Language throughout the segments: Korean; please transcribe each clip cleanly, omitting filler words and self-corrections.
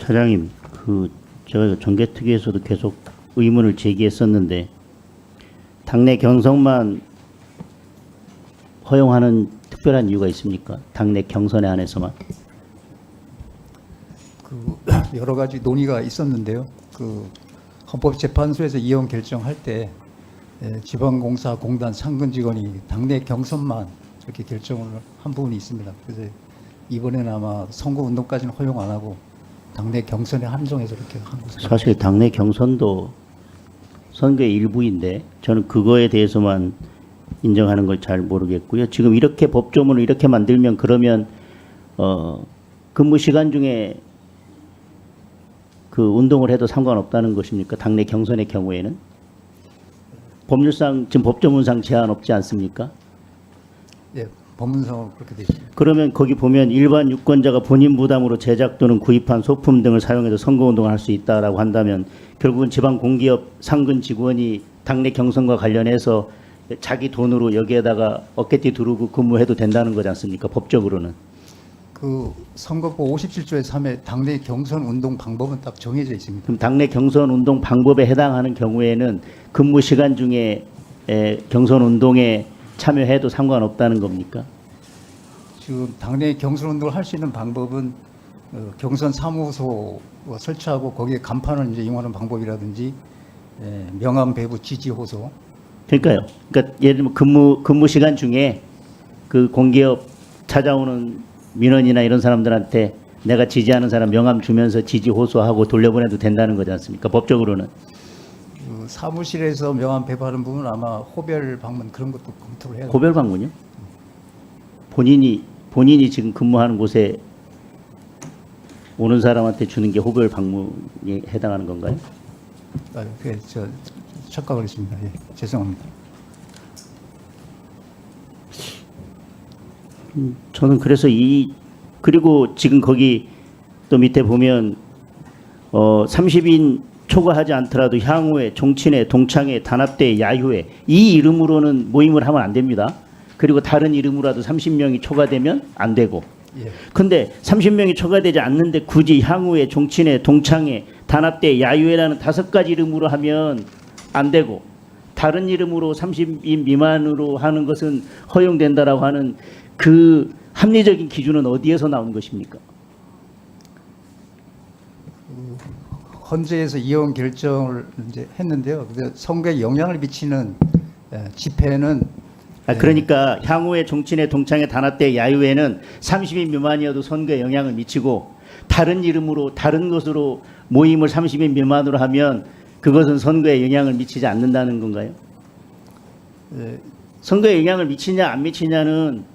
사장님, 제가 정개특위에서도 계속 의문을 제기했었는데 당내 경선만 허용하는 특별한 이유가 있습니까? 당내 경선에 한해서만. 여러 가지 논의가 있었는데요. 헌법재판소에서 이혼 결정할 때 지방공사 공단 상근 직원이 당내 경선만 이렇게 결정을 한 부분이 있습니다. 그래서 이번에는 아마 선거운동까지는 허용 안 하고 당내 경선에 한정해서 이렇게 한 것으로. 사실 당내 경선도 선거의 일부인데 저는 그거에 대해서만 인정하는 걸 잘 모르겠고요. 지금 이렇게 법조문을 이렇게 만들면 그러면 근무 시간 중에 그 운동을 해도 상관없다는 것입니까? 당내 경선의 경우에는 법률상 지금 법조문상 제한 없지 않습니까? 예, 법문상으로 그렇게 되어 있습니다. 그러면 거기 보면 일반 유권자가 본인 부담으로 제작 또는 구입한 소품 등을 사용해서 선거운동을 할 수 있다라고 한다면 결국은 지방 공기업 상근 직원이 당내 경선과 관련해서 자기 돈으로 여기에다가 어깨띠 두르고 근무해도 된다는 거지 않습니까? 법적으로는. 선거법 57조의 3에 당내 경선 운동 방법은 딱 정해져 있습니다. 그럼 당내 경선 운동 방법에 해당하는 경우에는 근무 시간 중에 경선 운동에 참여해도 상관없다는 겁니까? 지금 당내 경선 운동을 할 수 있는 방법은 경선 사무소 설치하고 거기에 간판을 이제 이용하는 방법이라든지 명함 배부 지지 호소. 그러니까요. 그러니까 예를 들면 근무 시간 중에 그 공기업 찾아오는 민원이나 이런 사람들한테 내가 지지하는 사람 명함 주면서 지지 호소하고 돌려보내도 된다는 거지 않습니까? 법적으로는. 사무실에서 명함 배부하는 부분은 아마 호별 방문 그런 것도 검토를 해야 돼요. 고별 방문요? 본인이 지금 근무하는 곳에 오는 사람한테 주는 게 호별 방문에 해당하는 건가요? 저 착각을 했습니다. 예, 죄송합니다. 저는 그래서 그리고 지금 거기 또 밑에 보면 30인 초과하지 않더라도 향후에 종친회, 동창회, 단합대, 야유회 이 이름으로는 모임을 하면 안 됩니다. 그리고 다른 이름으로라도 30명이 초과되면 안 되고. 예. 근데 30명이 초과되지 않는데 굳이 향후에 종친회, 동창회, 단합대, 야유회라는 5가지 이름으로 하면 안 되고 다른 이름으로 30인 미만으로 하는 것은 허용된다라고 하는 그 합리적인 기준은 어디에서 나온 것입니까? 헌재에서 이혼 결정을 이제 했는데요. 근데 선거에 영향을 미치는 집회는 그러니까 향후에 종친회, 동창회, 단합대, 야유회는 30인 미만이어도 선거에 영향을 미치고 다른 이름으로 다른 것으로 모임을 30인 미만으로 하면 그것은 선거에 영향을 미치지 않는다는 건가요? 선거에 영향을 미치냐 안 미치냐는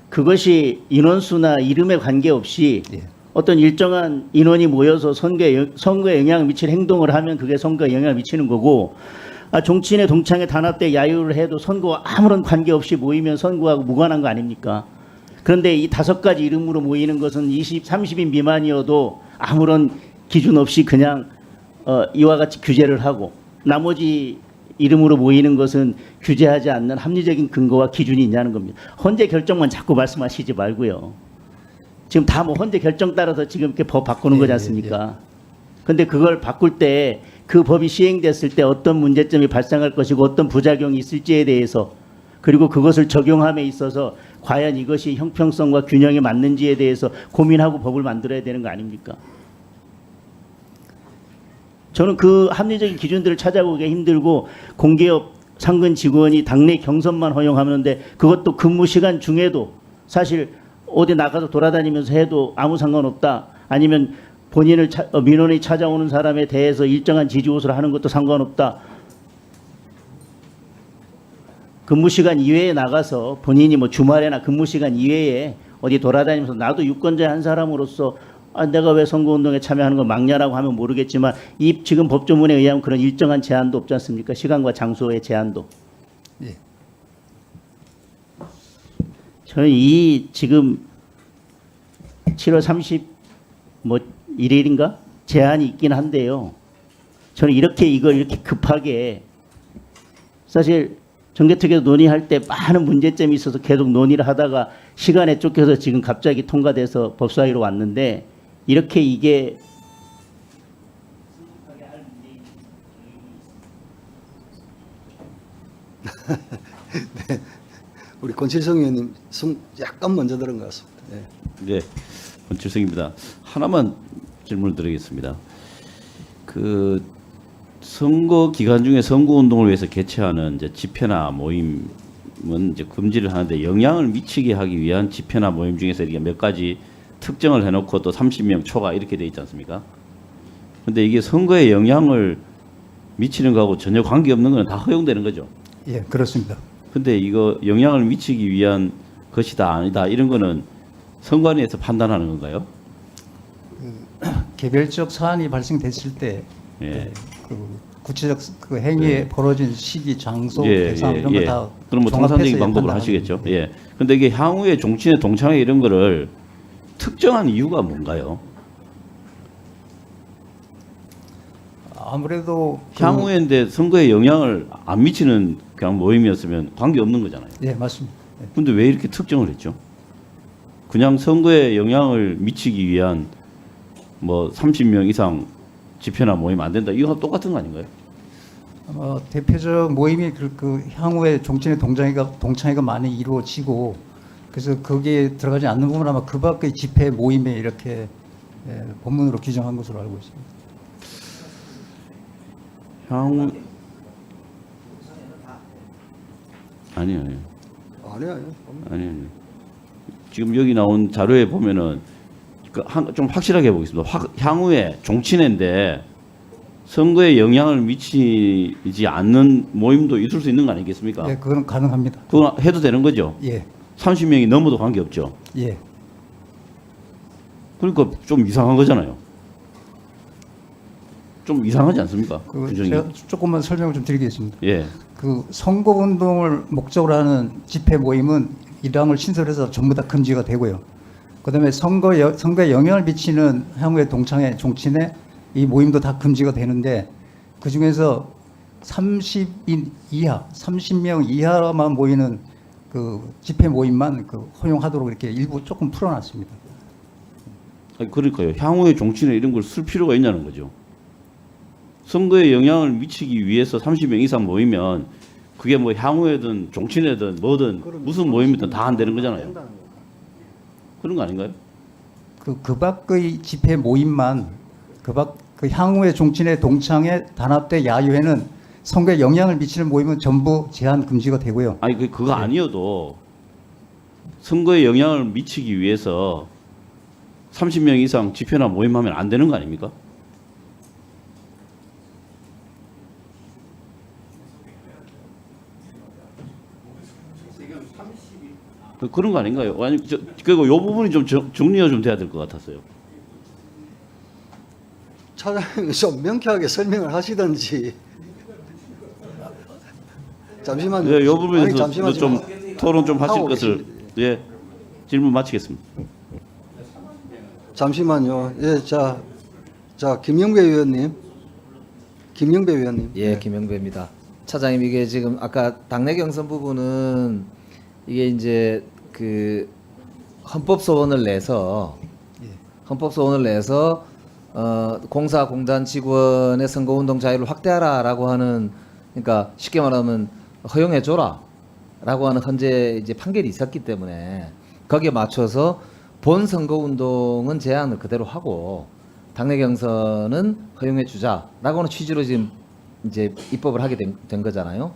그것이 인원수나 이름에 관계없이 어떤 일정한 인원이 모여서 선거에 영향을 미칠 행동을 하면 그게 선거에 영향을 미치는 거고 종친회, 동창회, 단합대, 야유를 해도 선거와 아무런 관계없이 모이면 선거하고 무관한 거 아닙니까? 그런데 이 5가지 이름으로 모이는 것은 30인 미만이어도 아무런 기준 없이 그냥 이와 같이 규제를 하고 나머지 이름으로 모이는 것은 규제하지 않는 합리적인 근거와 기준이 있냐는 겁니다. 헌재 결정만 자꾸 말씀하시지 말고요. 지금 다 뭐 헌재 결정 따라서 지금 이렇게 법 바꾸는 거지 않습니까? 근데 그걸 바꿀 때 그 법이 시행됐을 때 어떤 문제점이 발생할 것이고 어떤 부작용이 있을지에 대해서 그리고 그것을 적용함에 있어서 과연 이것이 형평성과 균형에 맞는지에 대해서 고민하고 법을 만들어야 되는 거 아닙니까? 저는 그 합리적인 기준들을 찾아보기가 힘들고 공기업 상근 직원이 당내 경선만 허용하는데 그것도 근무 시간 중에도 사실 어디 나가서 돌아다니면서 해도 아무 상관없다. 아니면 본인을 민원이 찾아오는 사람에 대해서 일정한 지지 호소를 하는 것도 상관없다. 근무 시간 이외에 나가서 본인이 뭐 주말에나 근무 시간 이외에 어디 돌아다니면서 나도 유권자의 한 사람으로서 내가 왜 선거운동에 참여하는 걸 막냐라고 하면 모르겠지만 이 지금 법조문에 의하면 그런 일정한 제한도 없지 않습니까? 시간과 장소의 제한도. 예. 저는 지금 7월 31일인가 제한이 있긴 한데요. 저는 이걸 이렇게 급하게 사실 정개특위에서 논의할 때 많은 문제점이 있어서 계속 논의를 하다가 시간에 쫓겨서 지금 갑자기 통과돼서 법사위로 왔는데 이렇게 이게 우리 권칠성 의원님 숨 약간 먼저 들은 것 같습니다. 예. 네, 권칠성입니다. 하나만 질문을 드리겠습니다. 그 선거 기간 중에 선거 운동을 위해서 개최하는 이제 집회나 모임은 이제 금지를 하는데 영향을 미치게 하기 위한 집회나 모임 중에서 이게 몇 가지 특정을 해놓고 또 30명 초과 이렇게 돼 있지 않습니까? 근데 이게 선거에 영향을 미치는 거하고 전혀 관계없는 건 다 허용되는 거죠. 예, 그렇습니다. 근데 이거 영향을 미치기 위한 것이다 아니다 이런 거는 선관위에서 판단하는 건가요? 개별적 사안이 발생됐을 때 예. 그 구체적 그 행위에 벌어진 시기, 장소, 대상 이런 거 다 그럼 뭐 통상적인 방법으로 하시겠죠. 예. 근데 이게 향후에 종친회 동창회 이런 거를 특정한 이유가 뭔가요? 아무래도 향후에인데 선거에 영향을 안 미치는 그냥 모임이었으면 관계 없는 거잖아요. 예, 맞습니다. 예. 근데 왜 이렇게 특정을 했죠? 그냥 선거에 영향을 미치기 위한 뭐 30명 이상 집회나 모임 안 된다. 이거 똑같은 거 아닌가요? 아마 대표적 모임이 그 향후에 종친회 동창회가 많이 이루어지고 그래서 거기에 들어가지 않는 부분은 아마 그 밖의 집회 모임에 이렇게 본문으로 규정한 것으로 알고 있습니다. 향후 아니요. 아니요. 지금 여기 나온 자료에 보면은 좀 확실하게 해보겠습니다. 향후에 종친회인데 선거에 영향을 미치지 않는 모임도 있을 수 있는 거 아니겠습니까? 예, 그건 가능합니다. 그거 해도 되는 거죠? 예, 30명이 넘어도 관계없죠? 예. 그러니까 좀 이상한 거잖아요. 좀 이상하지 않습니까? 그 규정이. 제가 조금만 설명을 좀 드리겠습니다. 예. 그 선거 운동을 목적으로 하는 집회 모임은 일항을 신설해서 전부 다 금지가 되고요. 그다음에 선거에 영향을 미치는 향후의 동창회, 종친회 이 모임도 다 금지가 되는데 그 중에서 30인 이하, 30명 이하만 모이는 그 집회 모임만 그 허용하도록 이렇게 일부 조금 풀어놨습니다. 아니, 그러니까요. 향후에 종친회 이런 걸 쓸 필요가 있냐는 거죠. 선거에 영향을 미치기 위해서 30명 이상 모이면 그게 뭐 향후에든 종친회든 뭐든 무슨 모임이든 다 안 되는 거잖아요. 그런 거 아닌가요? 그 밖의 집회 모임만 그 향후의 종친회 동창회 단합대 야유회는 선거에 영향을 미치는 모임은 전부 제한 금지가 되고요. 아니 그거 아니어도 선거에 영향을 미치기 위해서 30명 이상 집회나 모임하면 안 되는 거 아닙니까? 그런 거 아닌가요? 아니 그리고 요 부분이 좀 정리가 좀 돼야 될 것 같았어요. 차장님이 좀 명쾌하게 설명을 하시든지. 잠시만요. 예, 요 부분에서 아니, 잠시만요. 좀 토론 좀 하실 하고 것을 예 질문 마치겠습니다. 잠시만요. 예, 자 김영배 의원님. 예, 김영배입니다. 차장님 이게 지금 아까 당내 경선 부분은 이게 이제 그 헌법 소원을 내서 공사 공단 직원의 선거 운동 자유를 확대하라라고 하는 그러니까 쉽게 말하면 허용해 줘라라고 하는 헌재 이제 판결이 있었기 때문에 거기에 맞춰서 본 선거 운동은 제한을 그대로 하고 당내 경선은 허용해 주자라고 하는 취지로 지금 이제 입법을 하게 된 거잖아요.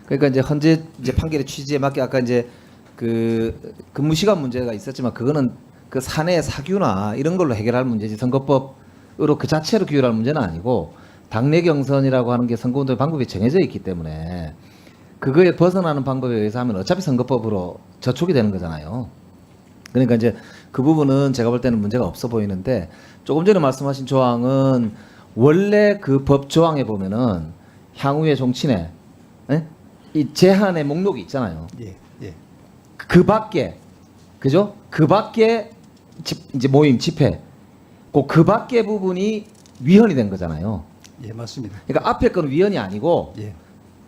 그러니까 이제 헌재 이제 판결의 취지에 맞게 아까 이제 그 근무 시간 문제가 있었지만 그거는 그 사내 사규나 이런 걸로 해결할 문제지 선거법으로 그 자체로 규율할 문제는 아니고 당내 경선이라고 하는 게 선거운동의 방법이 정해져 있기 때문에 그거에 벗어나는 방법에 의해서 하면 어차피 선거법으로 저촉이 되는 거잖아요. 그러니까 이제 그 부분은 제가 볼 때는 문제가 없어 보이는데 조금 전에 말씀하신 조항은 원래 그 법 조항에 보면은 향후의 종친회 이 제한의 목록이 있잖아요. 예, 예. 그 밖에 그죠? 그 밖에 이제 모임 집회 그 밖에 부분이 위헌이 된 거잖아요. 예, 맞습니다. 그러니까 앞에 거는 위헌이 아니고 예.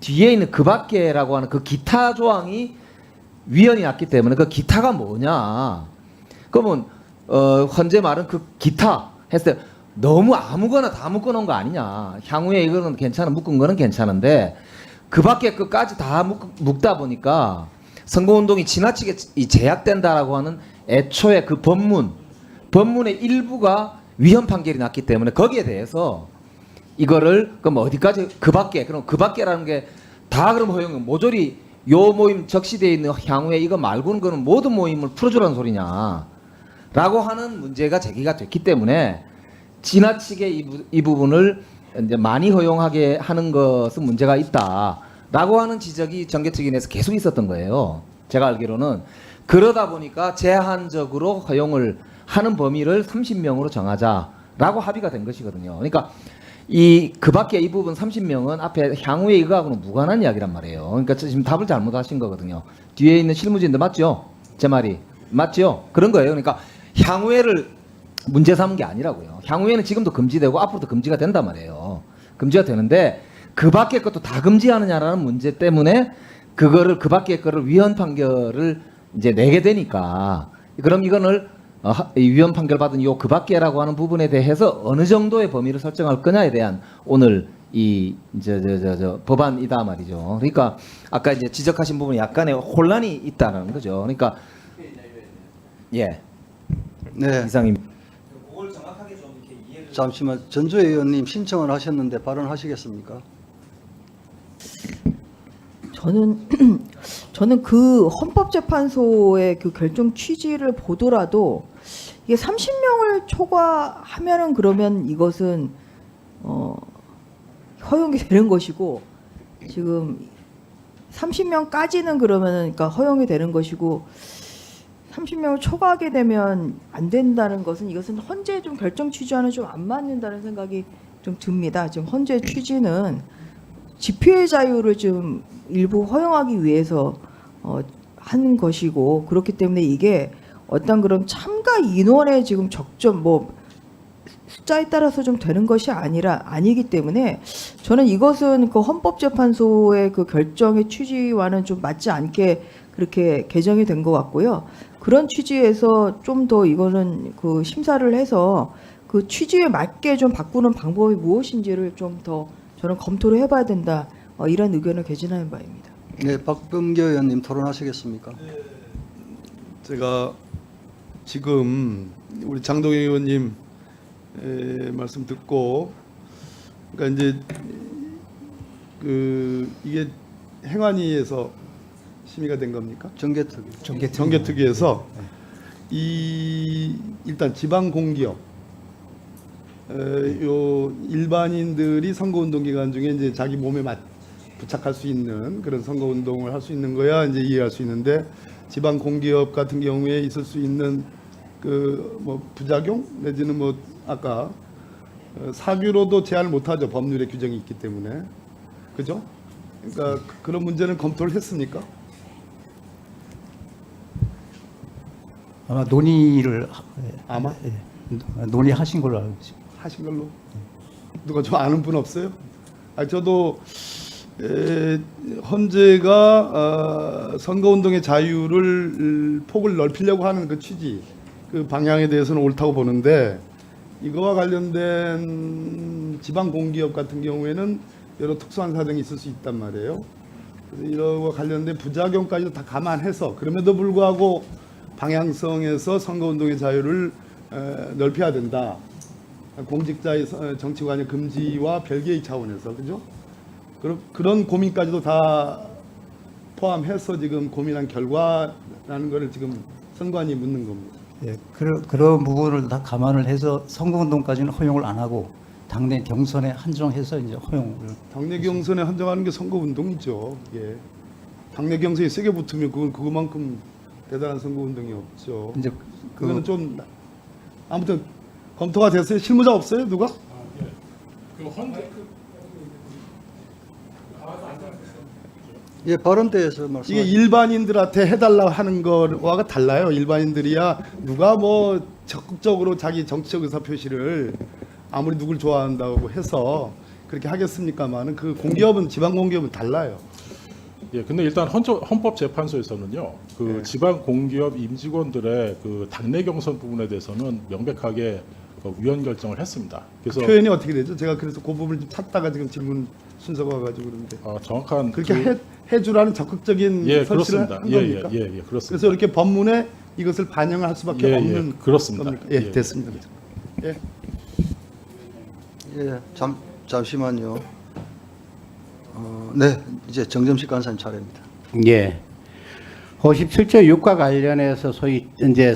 뒤에 있는 그 밖에라고 하는 그 기타 조항이 위헌이 났기 때문에 그 기타가 뭐냐? 그러면 헌재 말은 그 기타 했을 때 너무 아무거나 다 묶어놓은 거 아니냐? 향후에 이거는 괜찮아 묶은 거는 괜찮은데 그 밖에 끝까지 다 묶다 보니까 선거운동이 지나치게 제약된다라고 하는 애초에 그 법문의 일부가 위헌 판결이 났기 때문에 거기에 대해서 이거를 그럼 어디까지 그 밖에라는 게 다 그럼 허용은 모조리 요 모임 적시되어 있는 향후에 이거 말고는 그는 모든 모임을 풀어주라는 소리냐라고 하는 문제가 제기가 됐기 때문에 지나치게 이 부분을 이제 많이 허용하게 하는 것은 문제가 있다라고 하는 지적이 정개특위 내에서 계속 있었던 거예요. 제가 알기로는 그러다 보니까 제한적으로 허용을 하는 범위를 30명으로 정하자라고 합의가 된 것이거든요. 그러니까 그 밖에 이 부분 30명은 앞에 향후에 이거하고는 무관한 이야기란 말이에요. 그러니까 지금 답을 잘못하신 거거든요. 뒤에 있는 실무진들 맞죠? 제 말이 맞죠? 그런 거예요. 그러니까 향후에를 문제 삼은 게 아니라고요. 향후에는 지금도 금지되고 앞으로도 금지가 된단 말이에요. 금지가 되는데 그 밖에 것도 다 금지하느냐라는 문제 때문에 그거를 그 밖에 거를 위헌 판결을 이제 내게 되니까 그럼 이거를 위헌 판결 받은 요 그 밖에라고 하는 부분에 대해서 어느 정도의 범위를 설정할 거냐에 대한 오늘 이 법안이다 말이죠. 그러니까 아까 이제 지적하신 부분에 약간의 혼란이 있다는 거죠. 그러니까 예 네. 이상입니다. 잠시만 전주혜 의원님 신청을 하셨는데 발언하시겠습니까? 저는 그 헌법재판소의 그 결정 취지를 보더라도 이게 30명을 초과하면은 그러면 이것은 허용이 되는 것이고 지금 30명까지는 그러면은 그러니까 허용이 되는 것이고 30명을 초과하게 되면 안 된다는 것은 이것은 헌재 좀 결정 취지와는 좀 안 맞는다는 생각이 좀 듭니다. 지금 헌재 취지는 집회의 자유를 좀 일부 허용하기 위해서 하는 것이고 그렇기 때문에 이게 어떤 그런 참가 인원의 지금 적정 숫자에 따라서 좀 되는 것이 아니기 때문에 저는 이것은 그 헌법재판소의 그 결정의 취지와는 좀 맞지 않게 그렇게 개정이 된 것 같고요. 그런 취지에서 좀 더 이거는 그 심사를 해서 그 취지에 맞게 좀 바꾸는 방법이 무엇인지를 좀 더 저는 검토를 해봐야 된다. 이런 의견을 개진하는 바입니다. 네, 박범계 의원님 토론하시겠습니까? 제가 지금 우리 장동영 의원님 말씀 듣고 그러니까 이제 이게 행안위에서 심의가 된 겁니까? 정개특위에서 일단 지방 공기업 요 일반인들이 선거운동 기간 중에 이제 자기 몸에 부착할 수 있는 그런 선거운동을 할 수 있는 거야 이제 이해할 수 있는데 지방 공기업 같은 경우에 있을 수 있는 부작용 내지는 아까 사규로도 제한을 못하죠. 법률의 규정이 있기 때문에 그죠? 그러니까 그런 문제는 검토를 했습니까? 아마 논의를 논의하신 걸로 알고 있습니다. 하신 걸로 누가 저 아는 분 없어요? 저도 헌재가 선거운동의 자유를 폭을 넓히려고 하는 그 취지, 그 방향에 대해서는 옳다고 보는데 이거와 관련된 지방 공기업 같은 경우에는 여러 특수한 사정이 있을 수 있단 말이에요. 그래서 이거와 관련된 부작용까지도 다 감안해서 그럼에도 불구하고 방향성에서 선거운동의 자유를 넓혀야 된다. 공직자의 정치관여 금지와 별개의 차원에서 그죠? 그런 고민까지도 다 포함해서 지금 고민한 결과라는 것을 지금 선관위 묻는 겁니다. 예, 그런 부분을 다 감안을 해서 선거운동까지는 허용을 안 하고 당내 경선에 한정해서 이제 허용을. 당내 경선에 한정하는 게 선거운동이죠. 예. 당내 경선이 세게 붙으면 그거만큼 대단한 선거운동이 없죠. 이제 그거는 좀 아무튼 검토가 됐어요. 실무자 없어요? 누가? 예, 발언 때에서 이게 말씀하신 일반인들한테 해달라 하는 거와 달라요. 일반인들이야 누가 적극적으로 자기 정치적 의사 표시를 아무리 누굴 좋아한다고 해서 그렇게 하겠습니까만은 그 공기업은 지방 공기업은 달라요. 예, 근데 일단 헌법재판소에서는요, 지방 공기업 임직원들의 그 당내 경선 부분에 대해서는 명백하게 그 위헌 결정을 했습니다. 그래서 표현이 어떻게 되죠? 제가 그래서 그 부분을 좀 찾다가 지금 질문 순서가 와가지고 그런데 정확한 그렇게 해주라는 적극적인 예, 설치를 그렇습니다. 한 예, 겁니까? 예, 예, 그렇습니다. 그래서 이렇게 법문에 이것을 반영할 수밖에 예, 예, 없는 그렇습니다. 겁니까? 예, 예, 예. 됐습니다. 예. 예, 잠시만요. 네, 이제 정점식 간사님 차례입니다. 예. 57조 6과 관련해서 소위 이제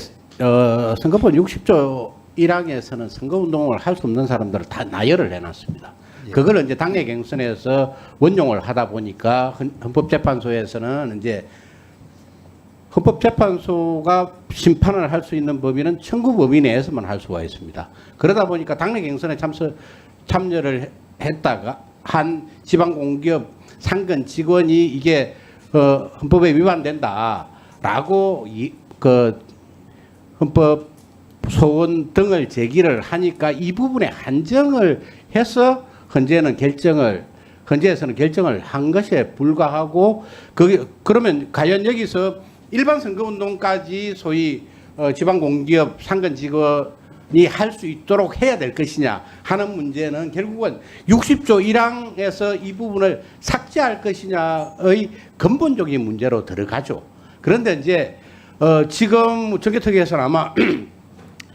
선거법 60조 1항에서는 선거운동을 할 수 없는 사람들을 다 나열을 해놨습니다. 그걸 이제 당내 경선에서 원용을 하다 보니까 헌법재판소에서는 이제 헌법재판소가 심판을 할 수 있는 범위는 청구 범위 내에서만 할 수가 있습니다. 그러다 보니까 당내 경선에 참여를 했다가 한 지방공기업 상근 직원이 이게 헌법에 위반된다라고 그 헌법 소원 등을 제기를 하니까 이 부분에 한정을 해서 헌재에서는 결정을 한 것에 불과하고 그러면 과연 여기서 일반 선거운동까지 소위 지방공기업 상근 직원이 할 수 있도록 해야 될 것이냐 하는 문제는 결국은 60조 1항에서 이 부분을 삭제할 것이냐의 근본적인 문제로 들어가죠. 그런데 이제 지금 정개특위에서는 아마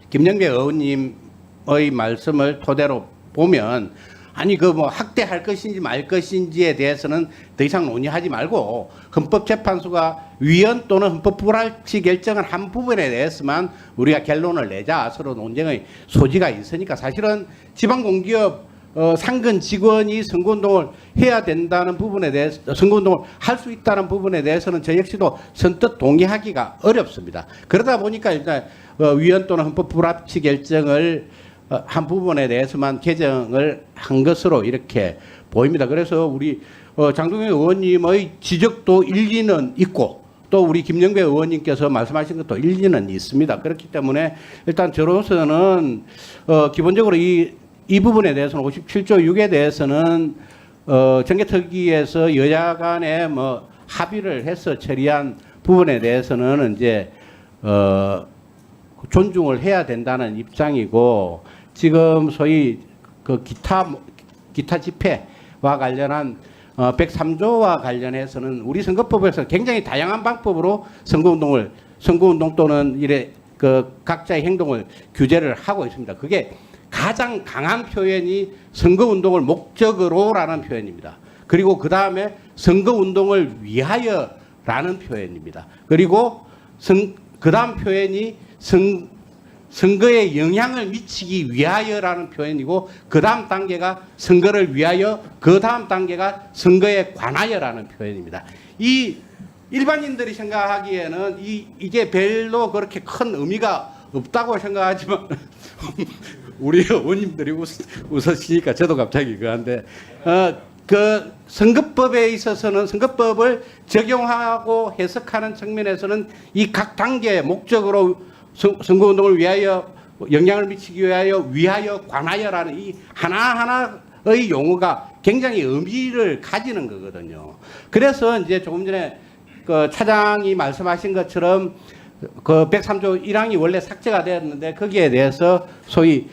김영배 의원님의 말씀을 토대로 보면 아니 그 뭐 학대할 것인지 말 것인지에 대해서는 더 이상 논의하지 말고 헌법재판소가 위헌 또는 헌법 불합치 결정을 한 부분에 대해서만 우리가 결론을 내자. 서로 논쟁의 소지가 있으니까 사실은 지방공기업 상근 직원이 선거운동을 해야 된다는 부분에 대해서 선거운동을 할 수 있다는 부분에 대해서는 저 역시도 선뜻 동의하기가 어렵습니다. 그러다 보니까 일단 위헌 또는 헌법 불합치 결정을 한 부분에 대해서만 개정을 한 것으로 이렇게 보입니다. 그래서 우리 장동영 의원님의 지적도 일리는 있고 또 우리 김영배 의원님께서 말씀하신 것도 일리는 있습니다. 그렇기 때문에 일단 저로서는 기본적으로 이 부분에 대해서는 57조 6에 대해서는 정개특위에서 여야 간에 뭐 합의를 해서 처리한 부분에 대해서는 이제 존중을 해야 된다는 입장이고 지금 소위 그 기타 집회와 관련한 103조와 관련해서는 우리 선거법에서 굉장히 다양한 방법으로 선거운동 또는 이래 그 각자의 행동을 규제를 하고 있습니다. 그게 가장 강한 표현이 선거운동을 목적으로라는 표현입니다. 그리고 그 다음에 선거운동을 위하여라는 표현입니다. 그리고 그 다음 표현이 선거에 영향을 미치기 위하여라는 표현이고 그 다음 단계가 선거를 위하여 그 다음 단계가 선거에 관하여라는 표현입니다. 이 일반인들이 생각하기에는 이게 별로 그렇게 큰 의미가 없다고 생각하지만 우리 의원님들이 웃으시니까 저도 갑자기 그한데 그 선거법에 있어서는 선거법을 적용하고 해석하는 측면에서는 이 각 단계의 목적으로 선거운동을 위하여 영향을 미치기 위하여 관하여라는 이 하나하나의 용어가 굉장히 의미를 가지는 거거든요. 그래서 이제 조금 전에 그 차장이 말씀하신 것처럼 그 103조 1항이 원래 삭제가 되었는데 거기에 대해서 소위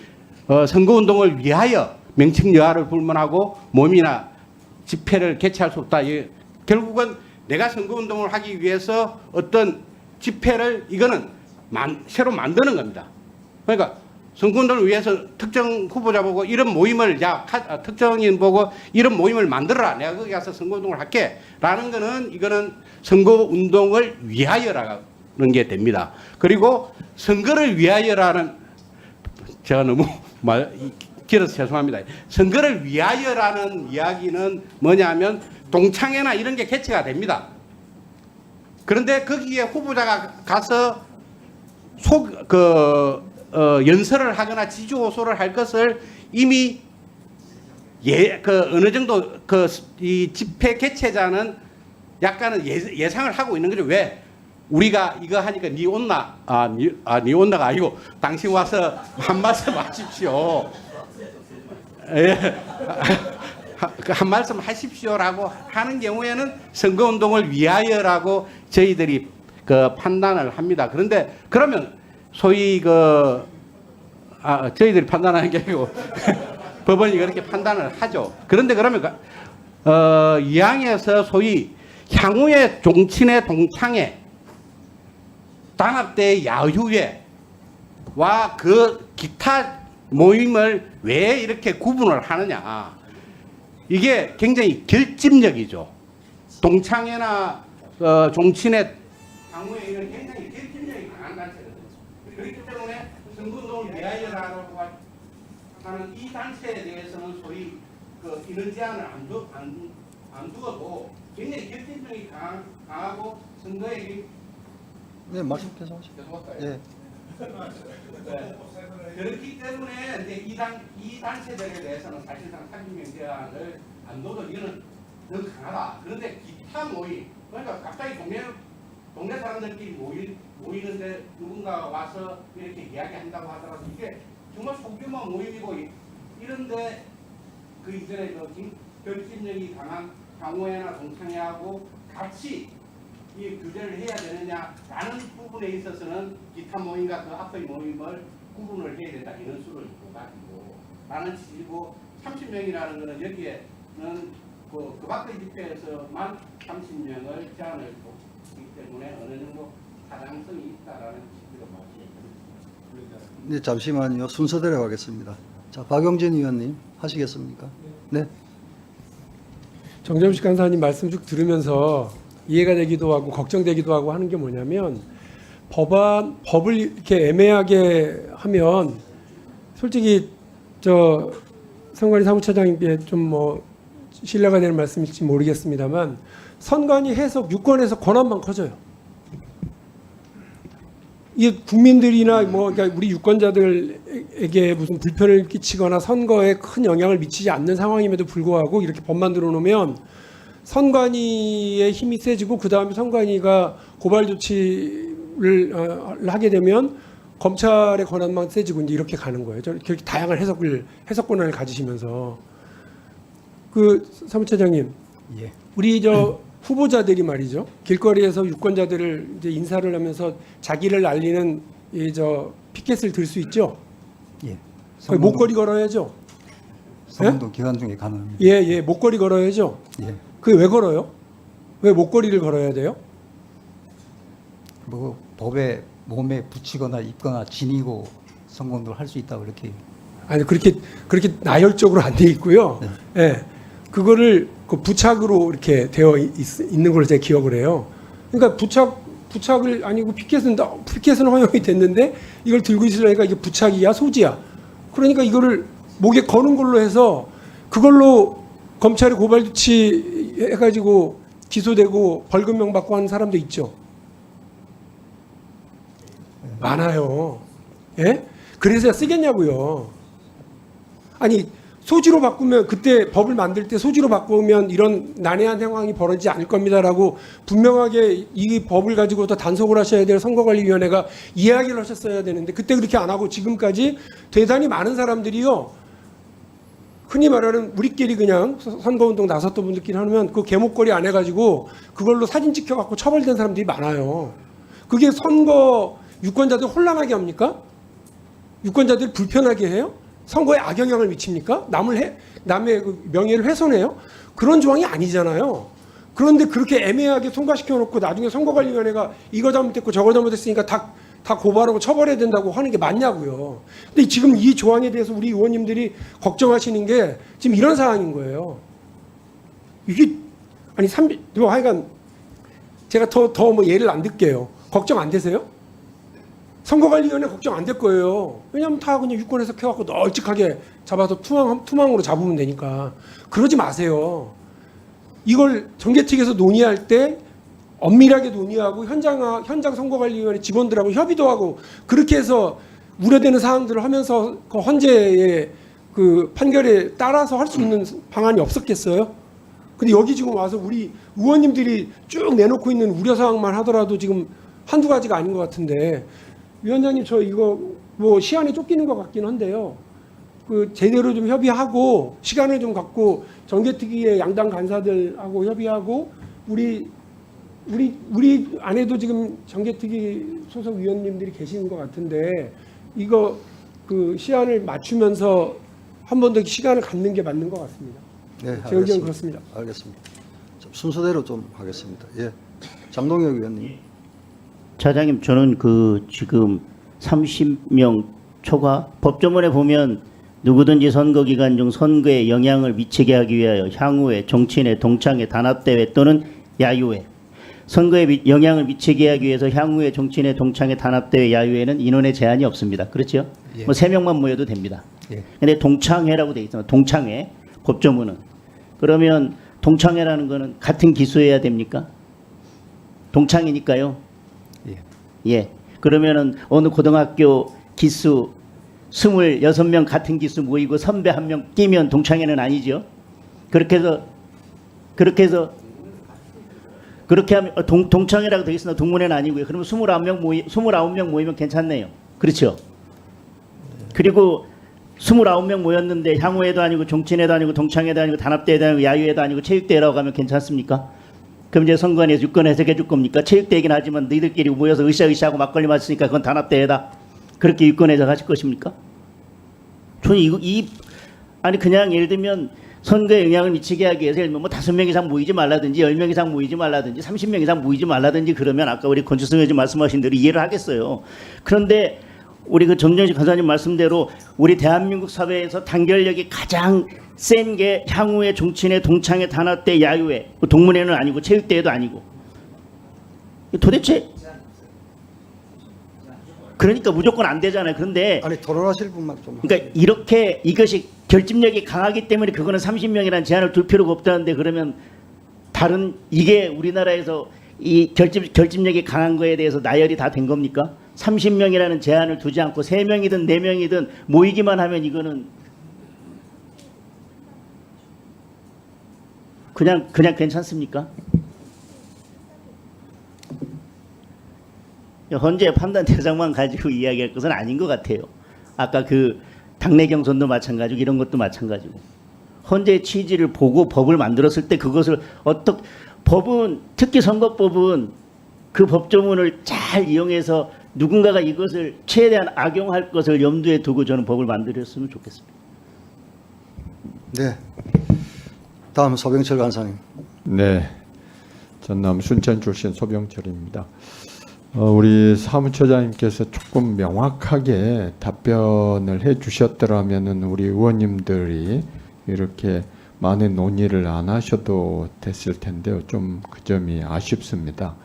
선거운동을 위하여 명칭 여하를 불문하고 모임이나 집회를 개최할 수 없다. 결국은 내가 선거운동을 하기 위해서 어떤 집회를 이거는 새로 만드는 겁니다. 그러니까 선거운동을 위해서 특정 후보자 보고 이런 모임을 특정인 보고 이런 모임을 만들어라. 내가 거기 가서 선거운동을 할게. 라는 거는 이거는 선거운동을 위하여라는 게 됩니다. 그리고 선거를 위하여라는 제가 너무 길어서 죄송합니다. 선거를 위하여라는 이야기는 뭐냐면 동창회나 이런 게 개최가 됩니다. 그런데 거기에 후보자가 가서 연설을 하거나 지지 호소를 할 것을 이미 어느 정도 이 집회 개최자는 약간은 예상을 하고 있는 거죠. 왜? 우리가 이거 하니까 니 온나? 니 온나가 아니고 당신 와서 한 말씀 하십시오. 예. 한 말씀 하십시오라고 하는 경우에는 선거운동을 위하여라고 저희들이 판단을 합니다. 그런데 그러면 소위 저희들이 판단하는 게 아니고 법원이 그렇게 판단을 하죠. 그런데 그러면 이항에서 소위 향후의 종친의 동창회 단합대 야유회와 그 기타 모임을 왜 이렇게 구분을 하느냐. 이게 굉장히 결집력이죠. 동창회나 종친의 향후에 이런 굉장히 결집력이 강한 단체거든요. 그렇기 때문에 선거운동을 위하여라고 하는 이 단체에 대해서는 소위 그 인원 제한을 안 두어도 굉장히 결집력이 강하고 선거에 네, 말씀 계속 하시죠. 예. 그렇기 때문에 이제 이 단체들에 대해서는 사실상 30명 제한을 안 둬도 이거는 더 강하다. 그런데 기타 모임, 그러니까 갑자기 동네 사람들끼리 모이는데 누군가 와서 이렇게 이야기한다고 하더라도 이게 정말 소규모 모임이고 이런데 그 이전에 그 결집력이 강한 강호회나 동창회하고 같이 이 규제를 해야 되느냐라는 부분에 있어서는 기타 모임과 그 앞의 모임을 구분을 해야 된다 이런 수를 가지고 라는 취지고 30명이라는 것은 여기에는 그 밖의 집회에서만 30명을 제한을 뒀기 때문에 어느 정도 타당성이 있다라는 취지로 말씀드립니다. 네, 잠시만요. 순서대로 가겠습니다. 자, 박용진 의원님 하시겠습니까? 네. 정점식 간사님 말씀 쭉 들으면서 이해가 되기도 하고 걱정되기도 하고 하는 게 뭐냐면 법을 이렇게 애매하게 하면 솔직히 저 선관위 사무처장님께 좀 뭐 신뢰가 되는 말씀일지 모르겠습니다만 선관위 해석 유권 해석 권한만 커져요. 이게 국민들이나 뭐 그러니까 우리 유권자들에게 무슨 불편을 끼치거나 선거에 큰 영향을 미치지 않는 상황임에도 불구하고 이렇게 법만 들어놓으면 선관위의 힘이 세지고 그 다음에 선관위가 고발 조치를 하게 되면 검찰의 권한만 세지고 이제 이렇게 가는 거예요. 그렇게 다양한 해석 권한을 가지시면서 그 사무처장님, 예. 우리 저 후보자들이 말이죠. 길거리에서 유권자들을 이제 인사를 하면서 자기를 알리는 이 저 피켓을 들 수 있죠. 예. 거기 목걸이 걸어야죠. 선거운동 기간 중에 가능합니다. 예, 목걸이 걸어야죠. 예. 그게 왜 걸어요? 왜 목걸이를 걸어야 돼요? 뭐 법에 몸에 붙이거나 입거나 지니고 선거운동을 할 수 있다고 이렇게. 아니 그렇게 나열적으로 안 돼 있고요. 네. 예, 그거를 그 부착으로 이렇게 되어 있는 걸로 제가 기억을 해요. 그러니까 부착을 아니고 피켓은 허용이 됐는데 이걸 들고 있으려니까 이게 부착이야 소지야. 그러니까 이거를 목에 거는 걸로 해서 그걸로 검찰이 고발 조치 해가지고 기소되고 벌금형 받고 하는 사람도 있죠. 많아요. 예? 그래서 쓰겠냐고요. 아니 소지로 바꾸면 그때 법을 만들 때 소지로 바꾸면 이런 난해한 상황이 벌어지지 않을 겁니다라고 분명하게 이 법을 가지고 더 단속을 하셔야 될 선거관리위원회가 이야기를 하셨어야 되는데 그때 그렇게 안 하고 지금까지 대단히 많은 사람들이요. 흔히 말하는 우리끼리 그냥 선거운동 나섰던 분들끼리 하면 그 개목걸이 안 해가지고 그걸로 사진 찍혀갖고 처벌된 사람들이 많아요. 그게 선거 유권자들 혼란하게 합니까? 유권자들 불편하게 해요? 선거에 악영향을 미칩니까? 남의 그 명예를 훼손해요? 그런 조항이 아니잖아요. 그런데 그렇게 애매하게 통과시켜놓고 나중에 선거관리위원회가 이거 잘못했고 저거 잘못했으니까 다 고발하고 처벌해야 된다고 하는 게 맞냐고요. 근데 지금 이 조항에 대해서 우리 의원님들이 걱정하시는 게 지금 이런 상황인 거예요. 이게 아니 하여간 제가 더 뭐 예를 안 들게요. 걱정 안 되세요? 선거관리위원회 걱정 안 될 거예요. 왜냐하면 다 그냥 유권 해석해갖고 널찍하게 잡아서 투망으로 잡으면 되니까. 그러지 마세요. 이걸 정개특위에서 논의할 때 엄밀하게 논의하고 현장 선거관리위원회 직원들하고 협의도 하고 그렇게 해서 우려되는 사항들을 하면서 그 헌재의 그 판결에 따라서 할 수 있는 방안이 없었겠어요? 근데 여기 지금 와서 우리 의원님들이 쭉 내놓고 있는 우려 사항만 하더라도 지금 한두 가지가 아닌 것 같은데 위원장님 저 이거 뭐 시간에 쫓기는 것 같긴 한데요. 그 제대로 좀 협의하고 시간을 좀 갖고 정개특위의 양당 간사들하고 협의하고 우리 안에도 지금 정개특위 소속 위원님들이 계시는 것 같은데 이거 그 시한을 맞추면서 한 번 더 시간을 갖는 게 맞는 것 같습니다. 네, 제 의견은 그렇습니다. 알겠습니다. 좀 순서대로 좀 하겠습니다. 예, 장동혁 의원님. 차장님, 저는 그 지금 30명 초과 법조문에 보면 누구든지 선거 기간 중 선거에 영향을 미치게 하기 위하여 향후에 정치인의 동창회 단합대회 또는 야유회, 선거에 영향을 미치게 하기 위해서 향후에 정치인의 동창회 단합대회 야유회는 인원의 제한이 없습니다. 그렇죠? 예. 뭐 3명만 모여도 됩니다. 예. 근데 동창회라고 돼 있잖아요. 동창회 법조문은. 그러면 동창회라는 거는 같은 기수여야 됩니까? 동창이니까요. 예. 예. 그러면은 어느 고등학교 기수 26명 같은 기수 모이고 선배 1명 끼면 동창회는 아니죠. 그렇게 하면 동창회라고 되어 있으나 동문회는 아니고요. 그러면 29명 모이면 괜찮네요. 그렇죠. 그리고 29명 모였는데 향후회도 아니고 정치인회도 아니고 동창회도 아니고 단합대회도 아니고 야유회도 아니고 체육대회라고 하면 괜찮습니까? 그럼 이제 선관위에서 유권 해석해 줄 겁니까? 체육대회긴 하지만 너희들끼리 모여서 으쌰으쌰하고 막걸리 마시니까 그건 단합대회다. 그렇게 유권 해석하실 것입니까? 저는 아니 그냥 예를 들면 선거에 영향을 미치게 하기 위해서 예를 들면 뭐 5명 이상 모이지 말라든지 10명 이상 모이지 말라든지 30명 이상 모이지 말라든지 그러면 아까 우리 권추성 의원님 말씀하신 대로 이해를 하겠어요. 그런데 우리 그 정정식 간사님 말씀대로 우리 대한민국 사회에서 단결력이 가장 센 게 향후의 정치인의 동창회 단합대 야유회, 동문회는 아니고 체육대회도 아니고 도대체 그러니까 무조건 안 되잖아요. 그런데 아니 토론하실 분만 좀. 그러니까 이렇게 이것이 결집력이 강하기 때문에 그거는 30명이라는 제한을 둘 필요가 없다는데 그러면 다른 이게 우리나라에서 이 결집력이 강한 거에 대해서 나열이 다 된 겁니까? 30명이라는 제한을 두지 않고 3명이든 4명이든 모이기만 하면 이거는 그냥 괜찮습니까? 헌재 판단 대상만 가지고 이야기할 것은 아닌 것 같아요. 아까 그 당내 경선도 마찬가지고 이런 것도 마찬가지고 헌재의 취지를 보고 법을 만들었을 때 그것을 법은 특히 선거법은 그 법조문을 잘 이용해서 누군가가 이것을 최대한 악용할 것을 염두에 두고 저는 법을 만들었으면 좋겠습니다. 네. 다음 소병철 간사님. 네, 전남 순천 출신 소병철입니다. 우리 사무처장님께서 조금 명확하게 답변을 해주셨더라면은 우리 의원님들이 이렇게 많은 논의를 안 하셔도 됐을 텐데요. 좀 그 점이 아쉽습니다.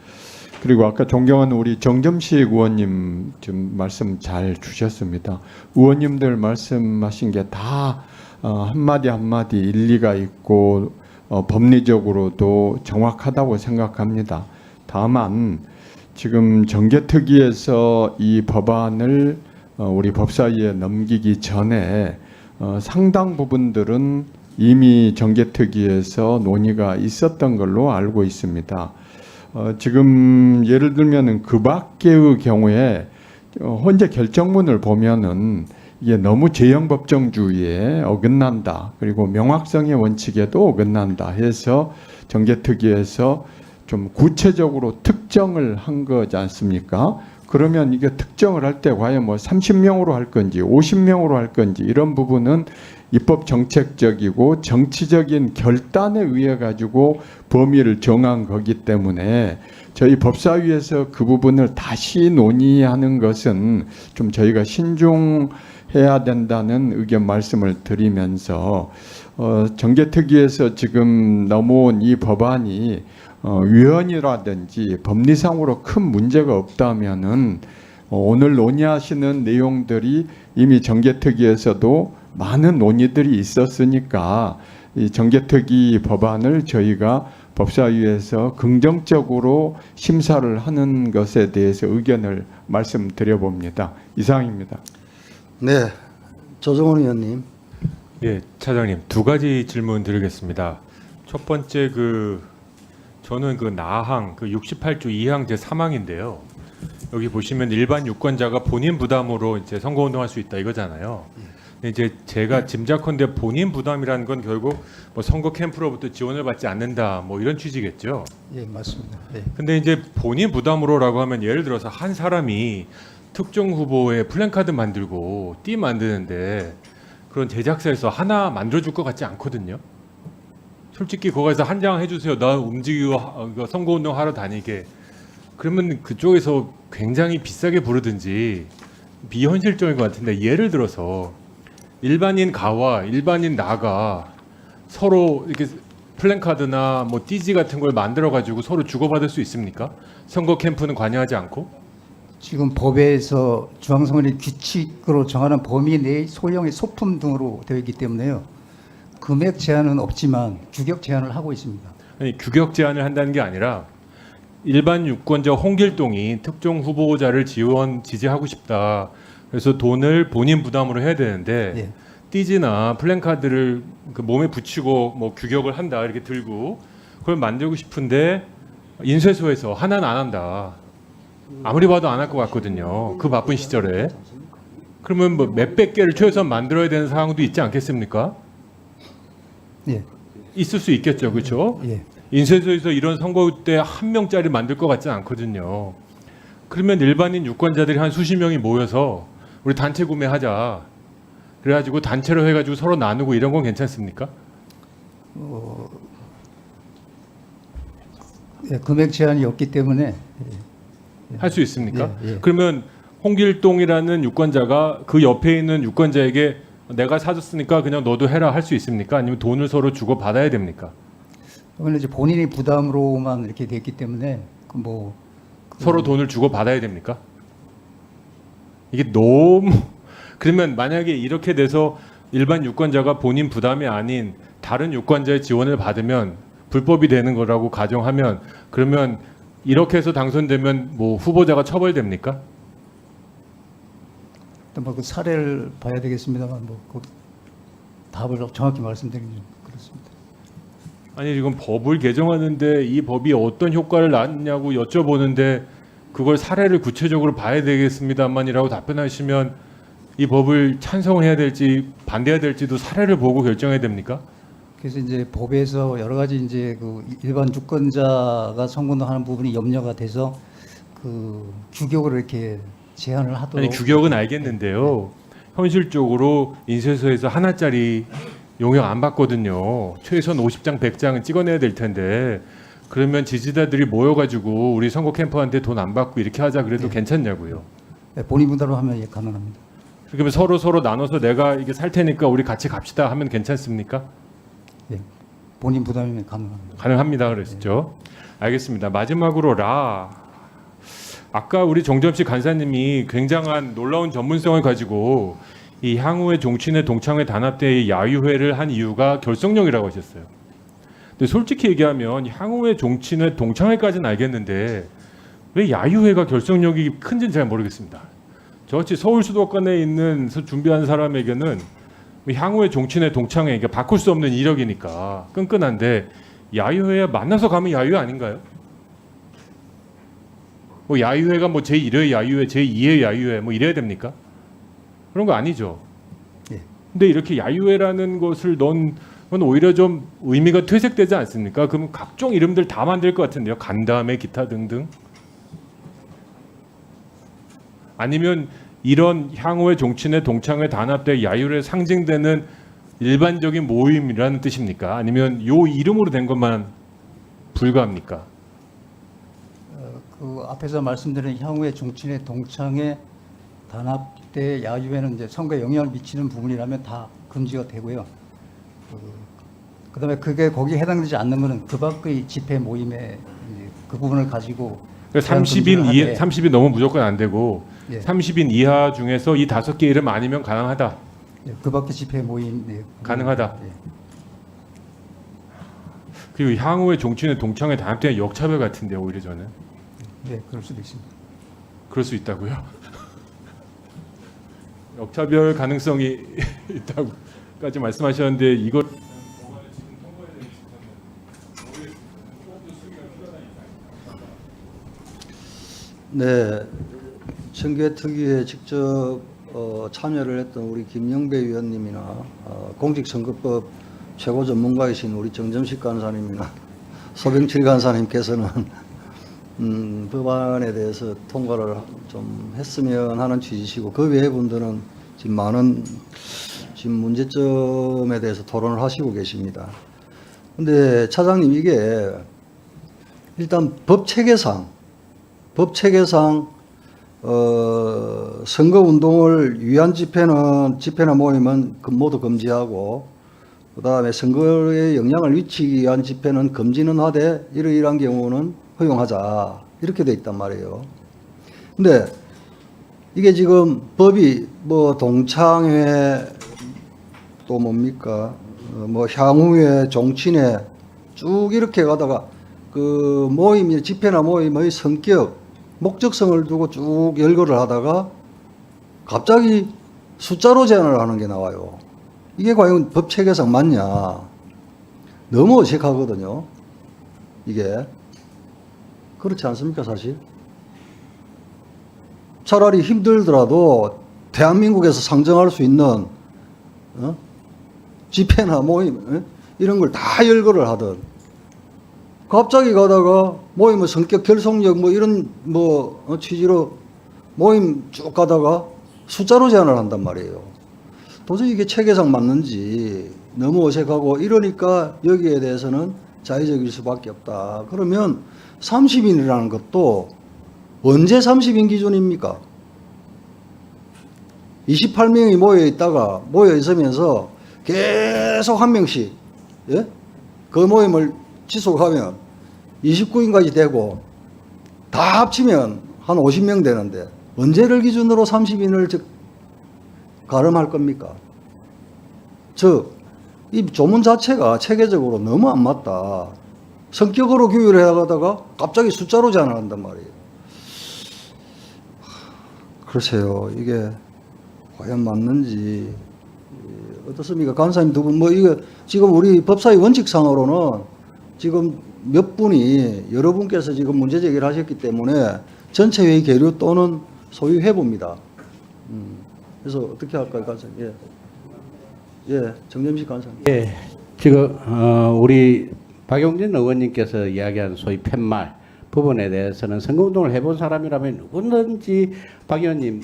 그리고 아까 존경하는 우리 정점식 의원님 좀 말씀 잘 주셨습니다. 의원님들 말씀하신 게 다 한마디 한마디 일리가 있고 법리적으로도 정확하다고 생각합니다. 다만 지금 정개특위에서 이 법안을 우리 법사위에 넘기기 전에 상당 부분들은 이미 정개특위에서 논의가 있었던 걸로 알고 있습니다. 지금 예를 들면은 그 밖의 경우에 헌재 결정문을 보면은 이게 너무 재형법정주의에 어긋난다. 그리고 명확성의 원칙에도 어긋난다 해서 정개특위에서 좀 구체적으로 특정을 한 거지 않습니까? 그러면 이게 특정을 할 때 과연 뭐 30명으로 할 건지 50명으로 할 건지 이런 부분은 입법 정책적이고 정치적인 결단에 의해 가지고 범위를 정한 거기 때문에 저희 법사위에서 그 부분을 다시 논의하는 것은 좀 저희가 신중해야 된다는 의견 말씀을 드리면서 정개특위에서 지금 넘어온 이 법안이 위헌이라든지 법리상으로 큰 문제가 없다면은 오늘 논의하시는 내용들이 이미 정개특위에서도 많은 논의들이 있었으니까 이 정개특위 법안을 저희가 법사위에서 긍정적으로 심사를 하는 것에 대해서 의견을 말씀드려 봅니다. 이상입니다. 네, 조정훈 의원님. 예, 차장님 두 가지 질문 드리겠습니다. 첫 번째 저는 나항 68조 2항 제 3항인데요. 여기 보시면 일반 유권자가 본인 부담으로 이제 선거운동할 수 있다 이거잖아요. 근데 이제 제가 짐작컨대 본인 부담이라는 건 결국 뭐 선거 캠프로부터 지원을 받지 않는다 뭐 이런 취지겠죠. 예, 맞습니다. 네. 근데 이제 본인 부담으로라고 하면 예를 들어서 한 사람이 특정 후보의 플랜카드 만들고 띠 만드는데 그런 제작사에서 하나 만들어줄 것 같지 않거든요. 솔직히 거기서 한 장 해주세요. 나 움직이고 선거운동 하러 다니게. 그러면 그쪽에서 굉장히 비싸게 부르든지 비현실적인 것 같은데, 예를 들어서 일반인 가와 일반인 나가 서로 이렇게 플랜카드나 뭐 띠지 같은 걸 만들어 가지고 서로 주고받을 수 있습니까? 선거 캠프는 관여하지 않고? 지금 법에서 중앙선관위 규칙으로 정하는 범위 내의 소형의 소품 등으로 되어 있기 때문에요. 금액 제한은 없지만 규격 제한을 하고 있습니다. 아니, 규격 제한을 한다는 게 아니라 일반 유권자 홍길동이 특정 후보자를 지지하고 싶다. 그래서 돈을 본인 부담으로 해야 되는데 예. 띠지나 플랜카드를 그 몸에 붙이고 뭐 규격을 한다 이렇게 들고 그걸 만들고 싶은데 인쇄소에서 하나는 안 한다. 아무리 봐도 안 할 것 같거든요. 그 바쁜 시절에. 그러면 뭐 몇백 개를 최소한 만들어야 되는 상황도 있지 않겠습니까? 예. 있을 수 있겠죠, 그렇죠? 예. 인쇄소에서 이런 선거 때 한 명짜리 만들 것 같지 않거든요. 그러면 일반인 유권자들이 한 수십 명이 모여서 우리 단체 구매하자. 그래가지고 단체로 해가지고 서로 나누고 이런 건 괜찮습니까? 예, 금액 제한이 없기 때문에 할 수 있습니까? 예, 예. 그러면 홍길동이라는 유권자가 그 옆에 있는 유권자에게 내가 사줬으니까 그냥 너도 해라 할 수 있습니까? 아니면 돈을 서로 주고 받아야 됩니까? 그건 이제 본인이 부담으로만 이렇게 됐기 때문에 서로 돈을 주고 받아야 됩니까? 이게 너무 그러면 만약에 이렇게 돼서 일반 유권자가 본인 부담이 아닌 다른 유권자의 지원을 받으면 불법이 되는 거라고 가정하면, 그러면 이렇게 해서 당선되면 뭐 후보자가 처벌됩니까? 그 사례를 봐야 되겠습니다만 그 답을 정확히 말씀드리면 그렇습니다. 아니 지금 법을 개정하는데 이 법이 어떤 효과를 낳느냐고 여쭤보는데 그걸 사례를 구체적으로 봐야 되겠습니다만이라고 답변하시면 이 법을 찬성해야 될지 반대해야 될지도 사례를 보고 결정해야 됩니까? 그래서 이제 법에서 여러 가지 이제 그 일반 주권자가 선거운동하는 부분이 염려가 돼서 그 규격을 이렇게 제한을 하도록. 아니 규격은 알겠는데요. 현실적으로 인쇄소에서 하나짜리 용역 안 받거든요. 최소한 50장, 100장은 찍어내야 될 텐데 그러면 지지자들이 모여가지고 우리 선거 캠프한테 돈 안 받고 이렇게 하자 그래도 괜찮냐고요. 네, 본인 부담으로 하면 예, 가능합니다. 그러면 서로 나눠서 내가 이게 살 테니까 우리 같이 갑시다 하면 괜찮습니까? 예, 본인 부담이면 가능합니다. 가능합니다 그랬죠. 알겠습니다. 마지막으로 아까 우리 정점식 간사님이 굉장한 놀라운 전문성을 가지고 이 향후의 종친회 동창회 단합대의 야유회를 한 이유가 결속력이라고 하셨어요. 근데 솔직히 얘기하면 향후의 종친회 동창회까지는 알겠는데 왜 야유회가 결속력이 큰지는 잘 모르겠습니다. 저같이 서울 수도권에 있는 준비한 사람에게는 향후의 종친회 동창회 이게 바꿀 수 없는 이력이니까 끈끈한데 야유회에 만나서 가면 야유회 아닌가요? 뭐 야유회가 뭐 제1회 야유회, 제2회 야유회 뭐 이래야 됩니까? 그런 거 아니죠. 예. 근데 이렇게 야유회라는 것을 넣은 건 오히려 좀 의미가 퇴색되지 않습니까? 그럼 각종 이름들 다 만들 것 같은데요. 간담회, 기타 등등. 아니면 이런 향후의 종친회, 동창회, 단합대, 야유회 상징되는 일반적인 모임이라는 뜻입니까? 아니면 요 이름으로 된 것만 불가합니까? 그 앞에서 말씀드린 향후의 종친회, 동창회, 단합대, 야유회는 이제 선거에 영향을 미치는 부분이라면 다 금지가 되고요. 그다음에 그게 거기에 해당되지 않는 것은 그 밖의 집회 모임에 이제 그 부분을 가지고 30인 너무 무조건 안 되고 예. 30인 이하 중에서 이 5개 이름 아니면 가능하다. 예, 그 밖의 집회 모임 가능하다. 예. 그리고 향후의 종친회, 동창회, 단합대는 역차별 같은데 오히려 저는. 네, 그럴 수도 있습니다. 그럴 수 있다고요? 역차별 가능성이 있다고까지 말씀하셨는데 이걸 네, 청교회 특위에 직접 참여를 했던 우리 김영배 위원님이나 공직선거법 최고 전문가이신 우리 정점식 간사님이나 서병칠 간사님께서는 법안에 대해서 통과를 좀 했으면 하는 취지시고 그 외의 분들은 지금 많은 지금 문제점에 대해서 토론을 하시고 계십니다. 근데 차장님 이게 일단 법 체계상 선거 운동을 위한 집회나 모임은 모두 금지하고 그다음에 선거에 영향을 미치기 위한 집회는 금지는 하되 이러이러한 경우는 허용하자 이렇게 돼 있단 말이에요. 근데 이게 지금 법이 뭐 동창회 또 뭡니까 뭐 향후회 종친회 쭉 이렇게 가다가 그 모임 집회나 모임의 성격 목적성을 두고 쭉 열거를 하다가 갑자기 숫자로 제한을 하는 게 나와요. 이게 과연 법 체계상 맞냐? 너무 어색하거든요. 이게 그렇지 않습니까, 사실? 차라리 힘들더라도 대한민국에서 상정할 수 있는 집회나 모임 이런 걸 다 열거를 하든 갑자기 가다가 모임의 성격 결속력 뭐 이런 취지로 모임 쭉 가다가 숫자로 제한을 한단 말이에요. 도저히 이게 체계상 맞는지 너무 어색하고 이러니까 여기에 대해서는 자의적일 수밖에 없다. 그러면 30인이라는 것도 언제 30인 기준입니까? 28명이 모여 있으면서 계속 한 명씩 그 모임을 지속하면 29인까지 되고 다 합치면 한 50명 되는데 언제를 기준으로 30인을 가름할 겁니까? 즉, 이 조문 자체가 체계적으로 너무 안 맞다. 성격으로 규율을 해가다가 갑자기 숫자로 제한을 한단 말이에요. 글쎄요, 이게 과연 맞는지 어떻습니까? 간사님 두 분, 이거 지금 우리 법사위 원칙상으로는 지금 몇 분이 여러분께서 지금 문제 제기를 하셨기 때문에 전체 회의 계류 또는 소위 회부입니다. 그래서 어떻게 할까요, 간사님? 예, 정점식 간사님. 예, 지금 우리 박용진 의원님께서 이야기한 소위 팻말 부분에 대해서는 선거운동을 해본 사람이라면 누구든지 박 의원님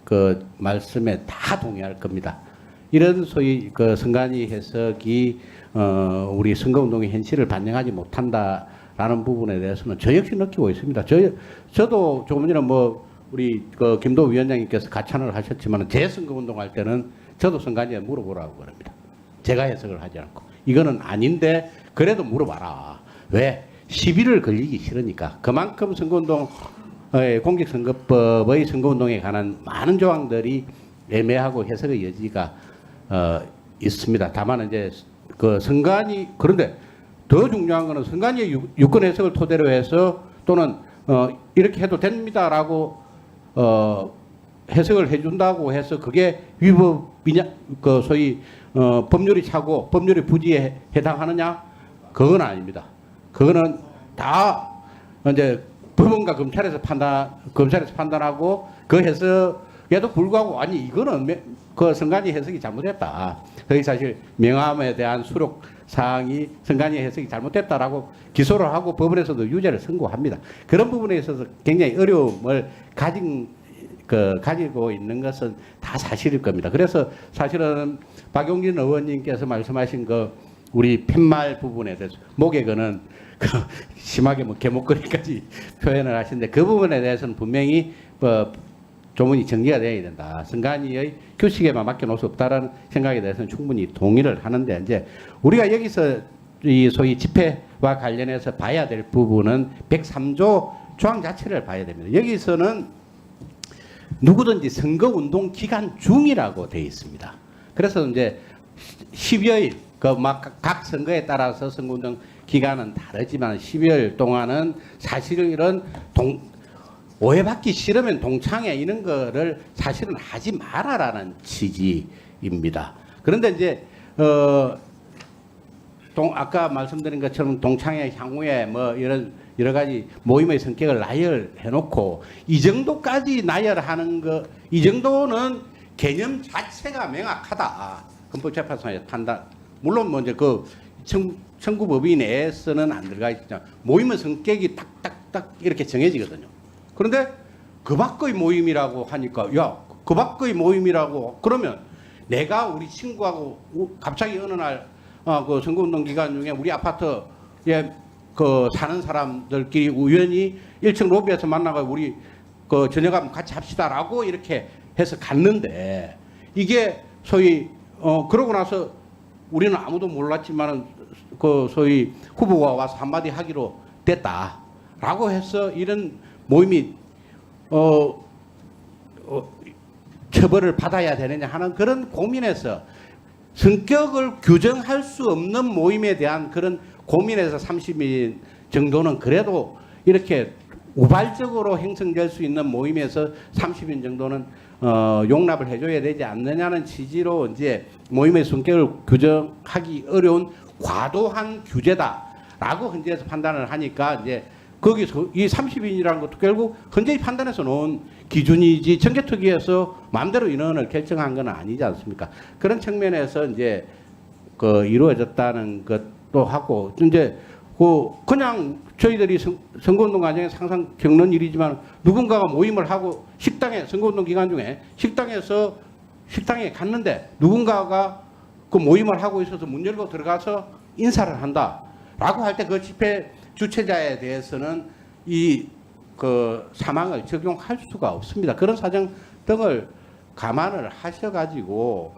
그 말씀에 다 동의할 겁니다. 이런 소위 그 선관위 해석이 우리 선거운동의 현실을 반영하지 못한다라는 부분에 대해서는 저 역시 느끼고 있습니다. 저도 조금 전에 우리 그 김도 위원장님께서 가찬을 하셨지만 제 선거운동 할 때는 저도 선관위에 물어보라고 그럽니다. 제가 해석을 하지 않고 이거는 아닌데 그래도 물어봐라. 왜? 시비를 걸리기 싫으니까. 그만큼 선거운동 공직선거법의 선거운동에 관한 많은 조항들이 애매하고 해석의 여지가 있습니다. 다만 이제 그 선관위 그런데 더 중요한 것은 선관위의 유권 해석을 토대로 해서 또는 이렇게 해도 됩니다라고 해석을 해준다고 해서 그게 위법이냐 그 소위 법률이 차고 법률의 부지에 해당하느냐 그건 아닙니다. 그거는 다 이제 법원과 검찰에서 판단하고 그 해석에도 불구하고 아니 이거는 그 선관위 해석이 잘못됐다. 거기 사실 명함에 대한 수록 사항이 선관위 해석이 잘못됐다라고 기소를 하고 법원에서도 유죄를 선고합니다. 그런 부분에 있어서 굉장히 어려움을 가지고 있는 것은 다 사실일 겁니다. 그래서 사실은 박용진 의원님께서 말씀하신 그 우리 팻말 부분에 대해서 목에 거는 심하게 개목걸이까지 표현을 하시는데 그 부분에 대해서는 분명히 조문이 정리가 되어야 된다. 선관위의 규칙에만 맡겨놓을 수 없다라는 생각에 대해서는 충분히 동의를 하는데 이제 우리가 여기서 이 소위 집회와 관련해서 봐야 될 부분은 103조 조항 자체를 봐야 됩니다. 여기서는 누구든지 선거운동 기간 중이라고 되어 있습니다. 그래서 이제 10여일 각 선거에 따라서 선거운동 기간은 다르지만 12월 동안은 사실은 이런 오해받기 싫으면 동창회 이런 거를 사실은 하지 마라라는 취지입니다. 그런데 이제 아까 말씀드린 것처럼 동창회 향후에 이런 여러 가지 모임의 성격을 나열해놓고 이 정도까지 나열하는 거 이 정도는 개념 자체가 명확하다. 헌법재판소의 판단. 물론 이제 그 청구법인 내에서는 안 들어가 있지만 모임의 성격이 탁탁 딱 이렇게 정해지거든요. 그런데 그 밖의 모임이라고 하니까 야, 그 밖의 모임이라고 그러면 내가 우리 친구하고 갑자기 어느 날 그 선거운동 기간 중에 우리 아파트에 그 사는 사람들끼리 우연히 1층 로비에서 만나가 우리 그 저녁 한번 같이 합시다라고 이렇게 해서 갔는데 이게 소위 그러고 나서 우리는 아무도 몰랐지만은 그 소위 후보가 와서 한마디 하기로 됐다라고 해서 이런 모임이 처벌을 받아야 되느냐 하는 그런 고민에서 성격을 규정할 수 없는 모임에 대한 그런 고민에서 30인 정도는 그래도 이렇게 우발적으로 형성될 수 있는 모임에서 30인 정도는 용납을 해줘야 되지 않느냐는 취지로 이제 모임의 성격을 규정하기 어려운 과도한 규제다라고 헌재에서 판단을 하니까 이제 거기서 이 30인이라는 것도 결국 헌재의 판단에서 놓은 기준이지 정개특위에서 마음대로 인원을 결정한 건 아니지 않습니까? 그런 측면에서 이제 그 이루어졌다는 것도 하고 이제 그냥 저희들이 선거운동 과정에 항상 겪는 일이지만 누군가가 모임을 하고 식당에 선거운동 기간 중에 식당에 갔는데 누군가가 그 모임을 하고 있어서 문 열고 들어가서 인사를 한다라고 할 때 그 집회 주최자에 대해서는 이 그 사망을 적용할 수가 없습니다. 그런 사정 등을 감안을 하셔가지고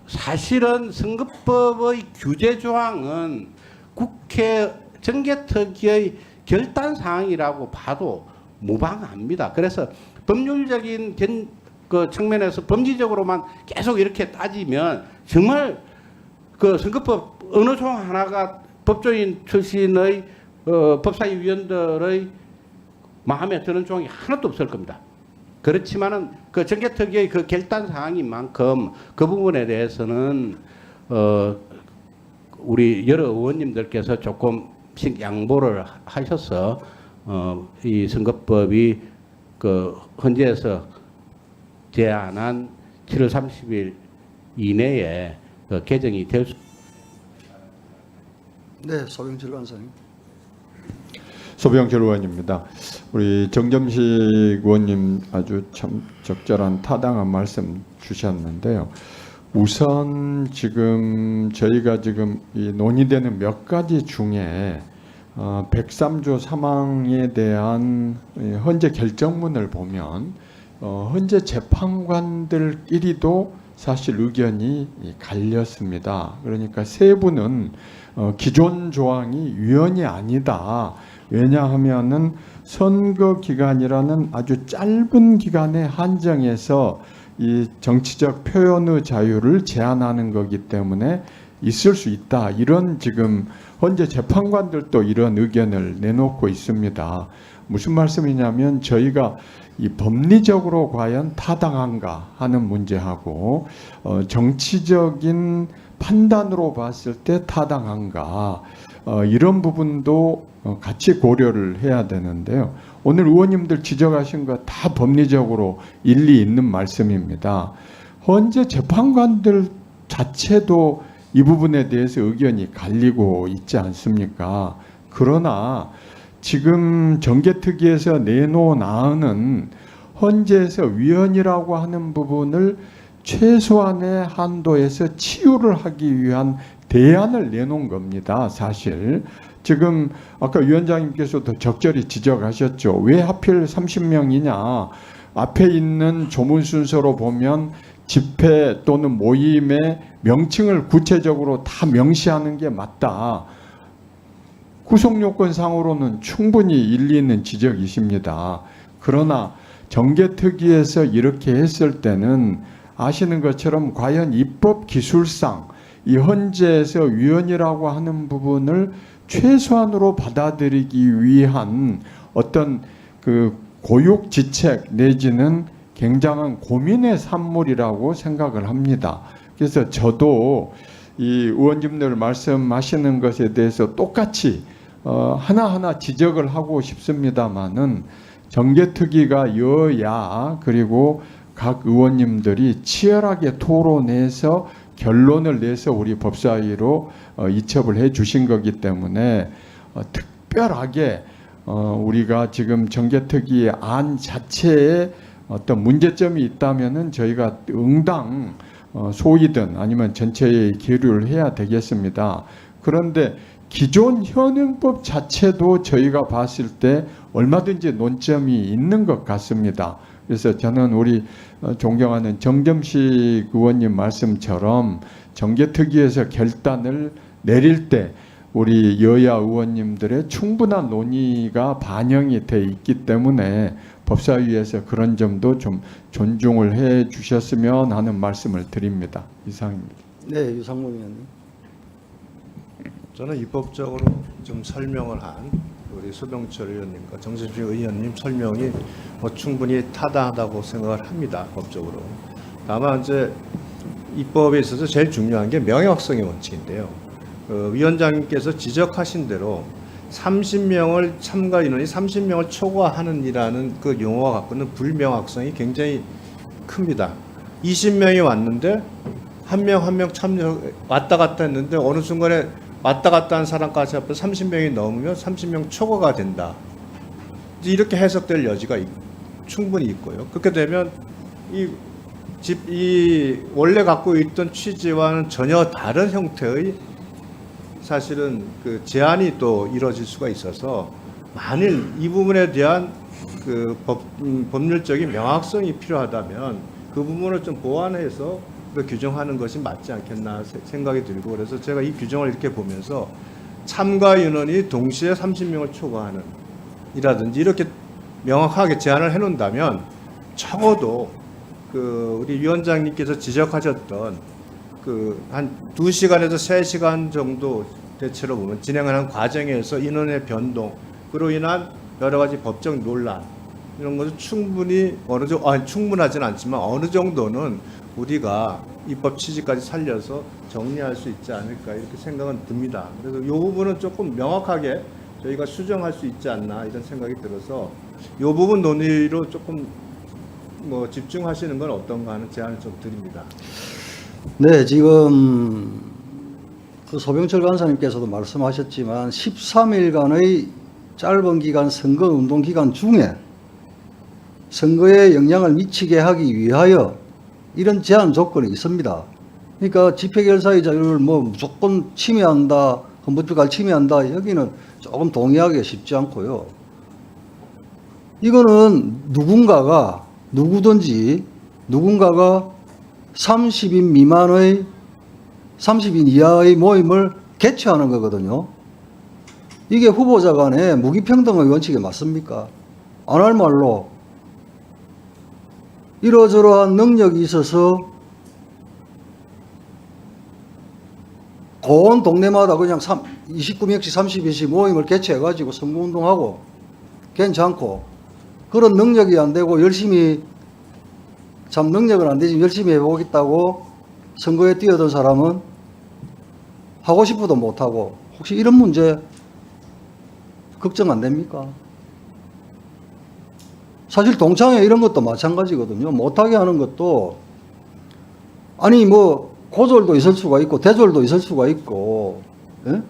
사실은 선거법의 규제 조항은 국회 정개특위의 결단 사항이라고 봐도 무방합니다. 그래서 법률적인 그 측면에서 범죄적으로만 계속 이렇게 따지면 정말 그 선거법 어느 조항 하나가 법조인 출신의 법사위 위원들의 마음에 드는 조항이 하나도 없을 겁니다. 그렇지만은 그 정개특위의 그 결단 사항인 만큼 그 부분에 대해서는 우리 여러 의원님들께서 조금씩 양보를 하셔서 이 선거법이 그 헌재에서 제안한 7월 30일 이내에 그 개정이 될 수. 네, 소병철 간사님. 소병철 의원입니다. 우리 정점식 의원님 아주 참 적절한 타당한 말씀 주셨는데요. 우선 지금 저희가 지금 이 논의되는 몇 가지 중에 103조 사망에 대한 헌재 결정문을 보면 헌재 재판관들끼리도 사실 의견이 갈렸습니다. 그러니까 세부는 기존 조항이 위헌이 아니다. 왜냐하면은 선거 기간이라는 아주 짧은 기간에 한정해서 이 정치적 표현의 자유를 제한하는 거기 때문에 있을 수 있다. 이런 지금 헌재 재판관들도 이런 의견을 내놓고 있습니다. 무슨 말씀이냐면 저희가 이 법리적으로 과연 타당한가 하는 문제하고 정치적인 판단으로 봤을 때 타당한가 이런 부분도 같이 고려를 해야 되는데요. 오늘 의원님들 지적하신 거 다 법리적으로 일리 있는 말씀입니다. 헌재 재판관들 자체도 이 부분에 대해서 의견이 갈리고 있지 않습니까? 그러나 지금 정개특위에서 내놓은 헌재에서 위헌이라고 하는 부분을 최소한의 한도에서 치유를 하기 위한 대안을 내놓은 겁니다. 사실 지금 아까 위원장님께서도 적절히 지적하셨죠. 왜 하필 30명이냐. 앞에 있는 조문 순서로 보면 집회 또는 모임의 명칭을 구체적으로 다 명시하는 게 맞다. 구속요건상으로는 충분히 일리 있는 지적이십니다. 그러나 정개특위에서 이렇게 했을 때는 아시는 것처럼 과연 입법 기술상 이 헌재에서 위헌이라고 하는 부분을 최소한으로 받아들이기 위한 어떤 그 고육지책 내지는 굉장한 고민의 산물이라고 생각을 합니다. 그래서 저도 이 의원님들 말씀하시는 것에 대해서 똑같이 하나하나 지적을 하고 싶습니다만은 정개특위가 여야 그리고 각 의원님들이 치열하게 토론해서 결론을 내서 우리 법사위로 이첩을 해 주신 거기 때문에 특별하게 우리가 지금 정개특위 안 자체에 어떤 문제점이 있다면은 저희가 응당 소위든 아니면 전체에 계류를 해야 되겠습니다. 그런데 기존 현행법 자체도 저희가 봤을 때 얼마든지 논점이 있는 것 같습니다. 그래서 저는 우리 존경하는 정점식 의원님 말씀처럼 정개특위에서 결단을 내릴 때 우리 여야 의원님들의 충분한 논의가 반영이 돼 있기 때문에 법사위에서 그런 점도 좀 존중을 해 주셨으면 하는 말씀을 드립니다. 이상입니다. 네, 유상무 의원님. 저는 입법적으로 좀 설명을 한 우리 수병철 의원님과 정진식 의원님 설명이 충분히 타당하다고 생각을 합니다. 법적으로. 다만 이제 입법에 있어서 제일 중요한 게 명확성의 원칙인데요. 위원장님께서 지적하신 대로 30명을 참가 인원이 30명을 초과하는이라는 그 용어가 갖고는 불명확성이 굉장히 큽니다. 20명이 왔는데 한 명 한 명 참여 왔다 갔다 했는데 어느 순간에 왔다 갔다 한 사람까지 합해 30명이 넘으면 30명 초과가 된다. 이렇게 해석될 여지가 충분히 있고요. 그렇게 되면 이 원래 갖고 있던 취지와는 전혀 다른 형태의 사실은 그 제한이 또 이루어질 수가 있어서 만일 이 부분에 대한 그 법률적인 명확성이 필요하다면 그 부분을 좀 보완해서 규정하는 것이 맞지 않겠나 생각이 들고 그래서 제가 이 규정을 이렇게 보면서 참가 인원이 동시에 30명을 초과하는 이라든지 이렇게 명확하게 제한을 해놓는다면 적어도 그 우리 위원장님께서 지적하셨던 그 한 2시간에서 3시간 정도 대체로 보면 진행하는 과정에서 인원의 변동 그로 인한 여러 가지 법적 논란 이런 것을 충분히 충분하지는 않지만 어느 정도는 우리가 입법 취지까지 살려서 정리할 수 있지 않을까 이렇게 생각은 듭니다. 그래서 이 부분은 조금 명확하게 저희가 수정할 수 있지 않나 이런 생각이 들어서 이 부분 논의로 조금 집중하시는 건 어떤가 하는 제안을 좀 드립니다. 네, 지금 그 소병철 간사님께서도 말씀하셨지만 13일간의 짧은 기간 선거운동 기간 중에 선거에 영향을 미치게 하기 위하여 이런 제한 조건이 있습니다. 그러니까 집회결사의 자유를 무조건 침해한다, 헌법주의를 침해한다, 여기는 조금 동의하기가 쉽지 않고요. 이거는 누군가가 30인 이하의 모임을 개최하는 거거든요. 이게 후보자 간에 무기평등의 원칙에 맞습니까? 안 할 말로 이러저러한 능력이 있어서 온 동네마다 그냥 29명씩 30인씩 모임을 개최해가지고 선거운동하고 괜찮고 그런 능력이 안 되고 열심히 참 능력은 안 되지만 열심히 해보겠다고 선거에 뛰어든 사람은 하고 싶어도 못하고 혹시 이런 문제 걱정 안 됩니까? 사실 동창회 이런 것도 마찬가지거든요. 못하게 하는 것도 아니 고졸도 있을 수가 있고 대졸도 있을 수가 있고 예?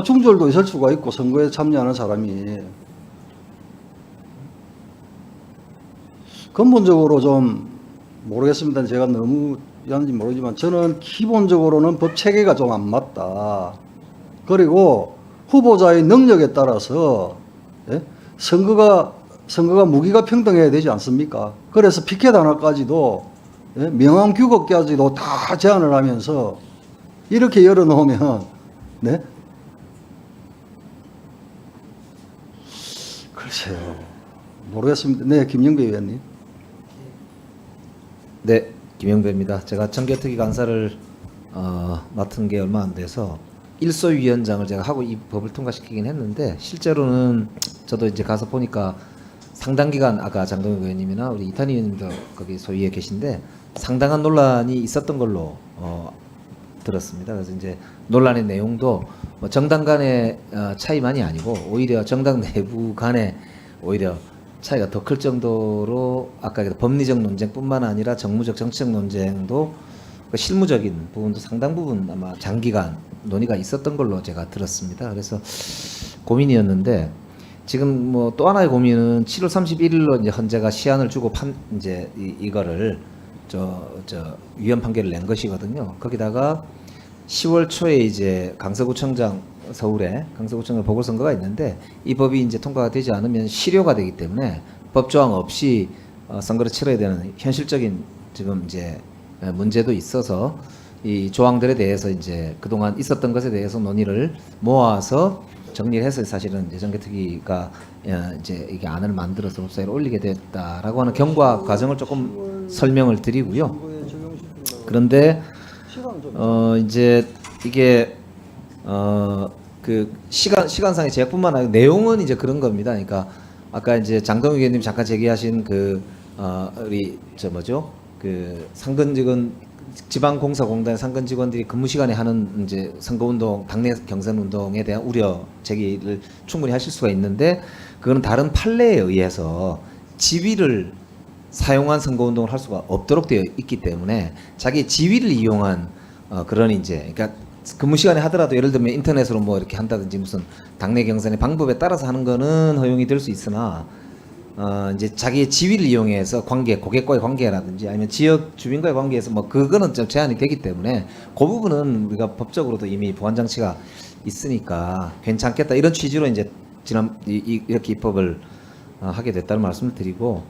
중졸도 있을 수가 있고 선거에 참여하는 사람이 근본적으로 좀 모르겠습니다. 제가 너무 하는지 모르지만 저는 기본적으로는 법 체계가 좀 안 맞다. 그리고 후보자의 능력에 따라서 예? 선거가 무기가 평등해야 되지 않습니까? 그래서 피켓 하나까지도 예? 명함 규격까지도 다 제한을 하면서 이렇게 열어놓으면 네? 글쎄요. 모르겠습니다. 네, 김영배 의원님. 네, 김영배입니다. 제가 정개특위 간사를 맡은 게 얼마 안 돼서 일소위원장을 제가 하고 이 법을 통과시키긴 했는데 실제로는 저도 이제 가서 보니까 상당 기간 아까 장동혁 의원님이나 우리 이탄희 의원님도 거기 소위에 계신데 상당한 논란이 있었던 걸로 들었습니다. 그래서 이제 논란의 내용도 정당 간의 차이만이 아니고 오히려 정당 내부 간의 오히려 차이가 더 클 정도로 아까 법리적 논쟁뿐만 아니라 정무적 정치적 논쟁도 실무적인 부분도 상당 부분 아마 장기간 논의가 있었던 걸로 제가 들었습니다. 그래서 고민이었는데 지금 뭐 또 하나의 고민은 7월 31일로 이제 헌재가 시한을 주고 이제 이거를 위헌 판결을 낸 것이거든요. 거기다가 10월 초에 이제 강서구청장 서울에 강서구청장 보궐선거가 있는데 이 법이 이제 통과가 되지 않으면 실효가 되기 때문에 법조항 없이 선거를 치러야 되는 현실적인 지금 이제 문제도 있어서 이 조항들에 대해서 이제 그동안 있었던 것에 대해서 논의를 모아서 정리해서 사실은 이제 정개특위가 이제 이게 안을 만들어서 법사위에 올리게 됐다라고 하는 경과 과정을 조금 설명을 드리고요. 그런데 이제 이게 그 시간상의 제약뿐만 아니라 내용은 이제 그런 겁니다. 그러니까 아까 이제 장동희 의원님 잠깐 제기하신 우리 그 상근직원 지방공사공단 상근 직원들이 근무 시간에 하는 이제 선거운동, 당내 경선 운동에 대한 우려 제기를 충분히 하실 수가 있는데 그거는 다른 판례에 의해서 지위를 사용한 선거운동을 할 수가 없도록 되어 있기 때문에 자기 지위를 이용한 그런 이제 그러니까 근무 시간에 하더라도 예를 들면 인터넷으로 뭐 이렇게 한다든지 무슨 당내 경선의 방법에 따라서 하는 거는 허용이 될 수 있으나 이제 자기의 지위를 이용해서 관계, 고객과의 관계라든지 아니면 지역 주민과의 관계에서 뭐 그거는 좀 제한이 되기 때문에 그 부분은 우리가 법적으로도 이미 보완 장치가 있으니까 괜찮겠다 이런 취지로 이제 이렇게 입법을 하게 됐다는 말씀을 드리고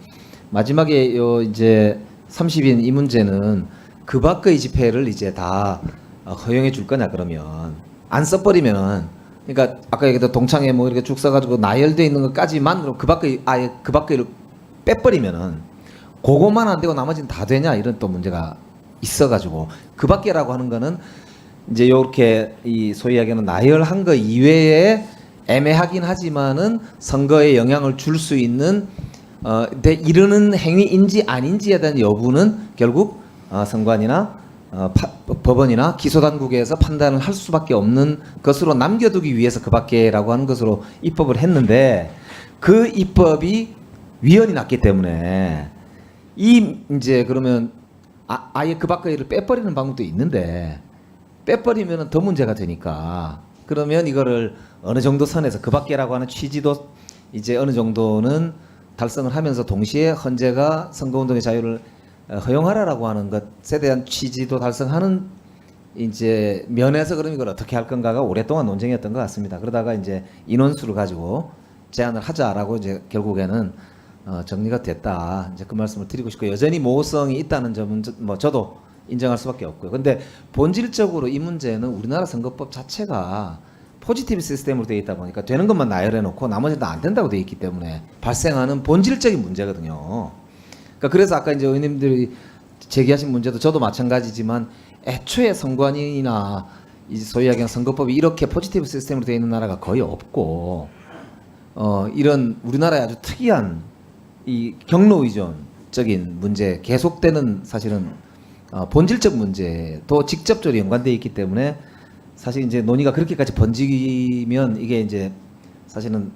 마지막에 이제 30인 이 문제는 그 밖의 집회를 이제 다 허용해 줄 거냐 그러면 안 써버리면은 그러니까 아까 얘기했던 동창회 뭐 이렇게 쭉 써가지고 나열돼 있는 것까지만 그럼 그 밖에 아예 그 밖을 빼버리면은 그것만 안 되고 나머지는 다 되냐 이런 또 문제가 있어가지고 그 밖에라고 하는 거는 이제 요렇게 이 소위 얘기하는 나열한 거 이외에 애매하긴 하지만은 선거에 영향을 줄 수 있는 이르는 행위인지 아닌지에 대한 여부는 결국 선관위나 법원이나 기소당국에서 판단을 할 수밖에 없는 것으로 남겨두기 위해서 그 밖에라고 하는 것으로 입법을 했는데 그 입법이 위헌이 났기 때문에 이제 그러면 아예 그 밖에를 빼버리는 방법도 있는데 빼버리면 더 문제가 되니까 그러면 이거를 어느 정도 선에서 그 밖에라고 하는 취지도 이제 어느 정도는 달성을 하면서 동시에 헌재가 선거운동의 자유를 허용하라라고 하는 것에 대한 취지도 달성하는 이제 면에서 그럼 이걸 어떻게 할 건가가 오랫동안 논쟁이었던 것 같습니다. 그러다가 이제 인원수를 가지고 제안을 하자라고 이제 결국에는 정리가 됐다. 이제 그 말씀을 드리고 싶고 여전히 모호성이 있다는 점은 뭐 저도 인정할 수밖에 없고요. 근데 본질적으로 이 문제는 우리나라 선거법 자체가 포지티브 시스템으로 되어 있다 보니까 되는 것만 나열해 놓고 나머지는 다 안 된다고 되어 있기 때문에 발생하는 본질적인 문제거든요. 그래서 아까 이제 의원님들이 제기하신 문제도 저도 마찬가지지만 애초에 선관위나 이 소위 얘기하는 선거법이 이렇게 포지티브 시스템으로 되어 있는 나라가 거의 없고 이런 우리나라의 아주 특이한 이 경로 의존적인 문제 계속되는 사실은 본질적 문제도 직접적으로 연관되어 있기 때문에 사실 이제 논의가 그렇게까지 번지면 이게 이제 사실은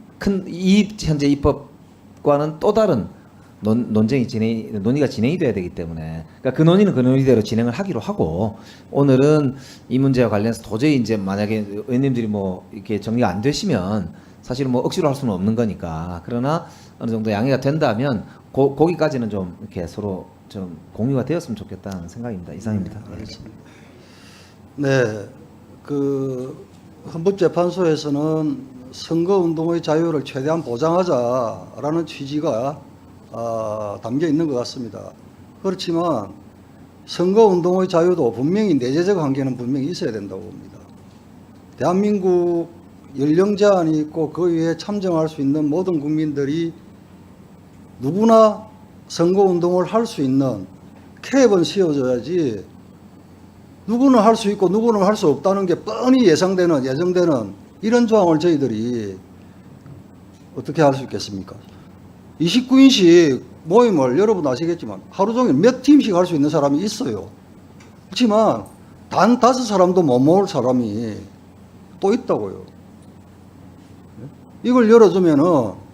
이 현재 입법과는 또 다른 논의가 진행이 돼야 되기 때문에 그러니까 그 논의는 그 논의대로 진행을 하기로 하고 오늘은 이 문제와 관련해서 도저히 이제 만약에 의원님들이 뭐 이렇게 정리가 안 되시면 사실은 뭐 억지로 할 수는 없는 거니까 그러나 어느 정도 양해가 된다면 거기까지는 좀 이렇게 서로 좀 공유가 되었으면 좋겠다는 생각입니다. 이상입니다. 네, 그 헌법재판소에서는 선거운동의 자유를 최대한 보장하자라는 취지가 담겨 있는 것 같습니다. 그렇지만 선거운동의 자유도 분명히 내재적 한계는 분명히 있어야 된다고 봅니다. 대한민국 연령 제한이 있고 그 위에 참정할 수 있는 모든 국민들이 누구나 선거운동을 할 수 있는 캡은 씌워줘야지 누구는 할 수 있고 누구는 할 수 없다는 게 뻔히 예정되는 이런 조항을 저희들이 어떻게 할 수 있겠습니까? 29인씩 모임을 여러분 아시겠지만 하루 종일 몇 팀씩 할 수 있는 사람이 있어요. 그렇지만 단 5사람도 못 모을 사람이 또 있다고요. 이걸 열어주면은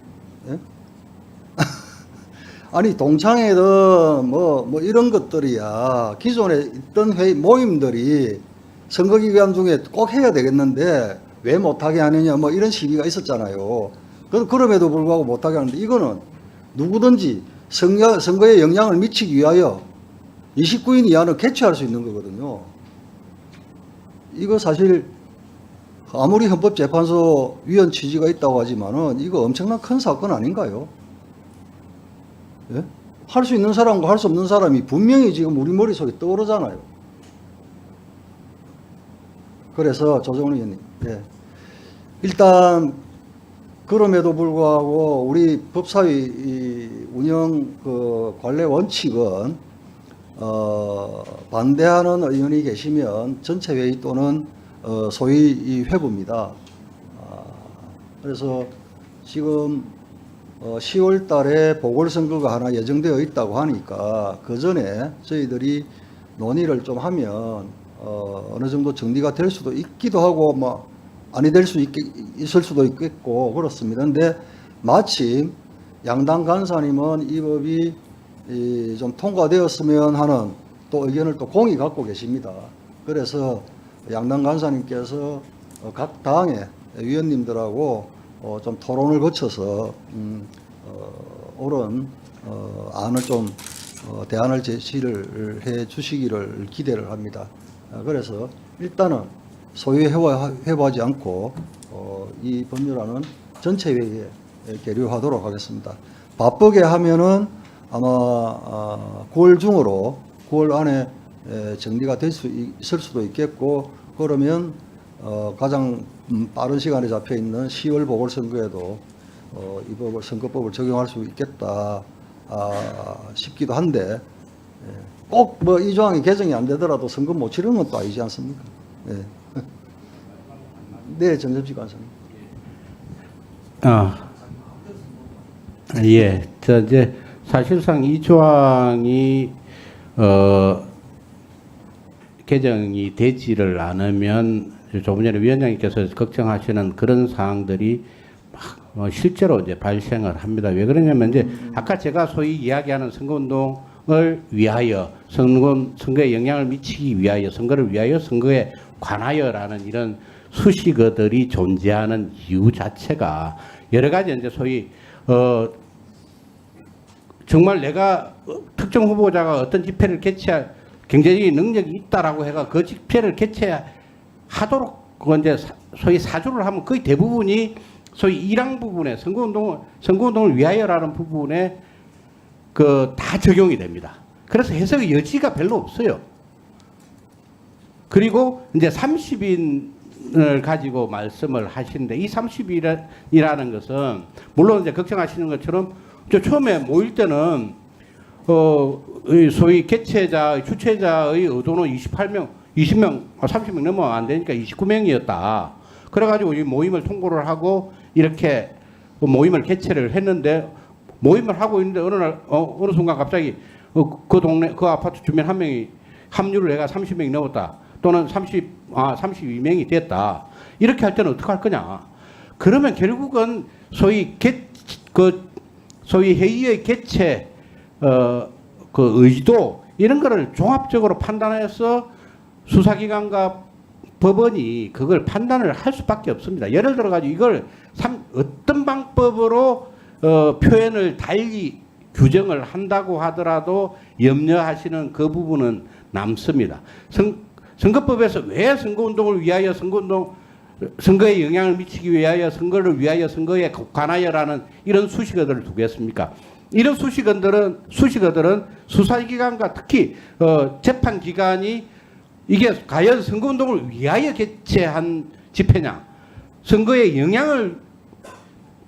아니 동창회든 뭐 이런 것들이야 기존에 있던 모임들이 선거기간 중에 꼭 해야 되겠는데 왜 못하게 하느냐 뭐 이런 시비가 있었잖아요. 그럼에도 불구하고 못하게 하는데 이거는 누구든지 선거에 영향을 미치기 위하여 29인 이하는 개최할 수 있는 거거든요. 이거 사실 아무리 헌법재판소 위원 취지가 있다고 하지만은 이거 엄청난 큰 사건 아닌가요? 예? 할 수 있는 사람과 할 수 없는 사람이 분명히 지금 우리 머릿속에 떠오르잖아요. 그래서 조정훈 의원님, 예. 일단 그럼에도 불구하고 우리 법사위 이 운영 그 관례 원칙은 반대하는 의원이 계시면 전체 회의 또는 소위 이 회부입니다. 그래서 지금 10월 달에 보궐선거가 하나 예정되어 있다고 하니까 그 전에 저희들이 논의를 좀 하면 어느 정도 정리가 될 수도 있기도 하고 뭐 아니 될 수 있을 수도 있겠고 그렇습니다. 근데 마침 양당 간사님은 이 법이 좀 통과되었으면 하는 또 의견을 또 공히 갖고 계십니다. 그래서 양당 간사님께서 각 당의 위원님들하고 좀 토론을 거쳐서 옳은 안을 좀 대안을 제시를 해 주시기를 기대를 합니다. 그래서 일단은 소위 회부하지 않고 이 법률안은 전체 회의에 계류하도록 하겠습니다. 바쁘게 하면은 아마 9월 중으로 9월 안에 정리가 될 수 있을 수도 있겠고 그러면 가장 빠른 시간에 잡혀 있는 10월 보궐선거에도 이 법을 선거법을 적용할 수 있겠다 싶기도 한데 꼭 뭐 이 조항이 개정이 안 되더라도 선거 못 치르는 것도 아니지 않습니까? 네. 네, 정점식 간사님. 예. 이제 사실상 이 조항이 개정이 되지를 않으면 조금 전에 위원장님께서 걱정하시는 그런 사항들이 막 실제로 이제 발생을 합니다. 왜 그러냐면 이제 아까 제가 소위 이야기하는 선거운동을 위하여 선거에 영향을 미치기 위하여 선거를 위하여 선거에 관하여라는 이런 수식어들이 존재하는 이유 자체가 여러 가지 이제 소위 정말 내가 특정 후보자가 어떤 집회를 개최할 경제적인 능력이 있다라고 해가 그 집회를 개최하도록 그 이제 소위 사주를 하면 거의 대부분이 소위 일항 부분에 선거운동을 위하여라는 부분에 그 다 적용이 됩니다. 그래서 해석의 여지가 별로 없어요. 그리고 이제 30인을 가지고 말씀을 하시는데 이 30인이라는 것은 물론 이제 걱정하시는 것처럼 저 처음에 모일 때는 소위 주최자의 의도는 20명, 30명 넘으면 안 되니까 29명이었다. 그래가지고 이 모임을 통보를 하고 이렇게 모임을 개최를 했는데 모임을 하고 있는데 어느 순간 갑자기 그 동네 그 아파트 주민 한 명이 합류를 해가 30명이 넘었다. 또는 32명이 됐다. 이렇게 할 때는 어떻게 할 거냐? 그러면 결국은 소위 회의의 개최 그 의도 이런 거를 종합적으로 판단해서 수사기관과 법원이 그걸 판단을 할 수밖에 없습니다. 예를 들어 가지고 이걸 어떤 방법으로 표현을 달리 규정을 한다고 하더라도 염려하시는 그 부분은 남습니다. 선거법에서 왜 선거운동을 위하여 선거에 영향을 미치기 위하여 선거를 위하여 선거에 관하여라는 이런 수식어들을 두겠습니까? 이런 수식어들은 수사기관과 특히 재판기관이 이게 과연 선거운동을 위하여 개최한 집회냐 선거에 영향을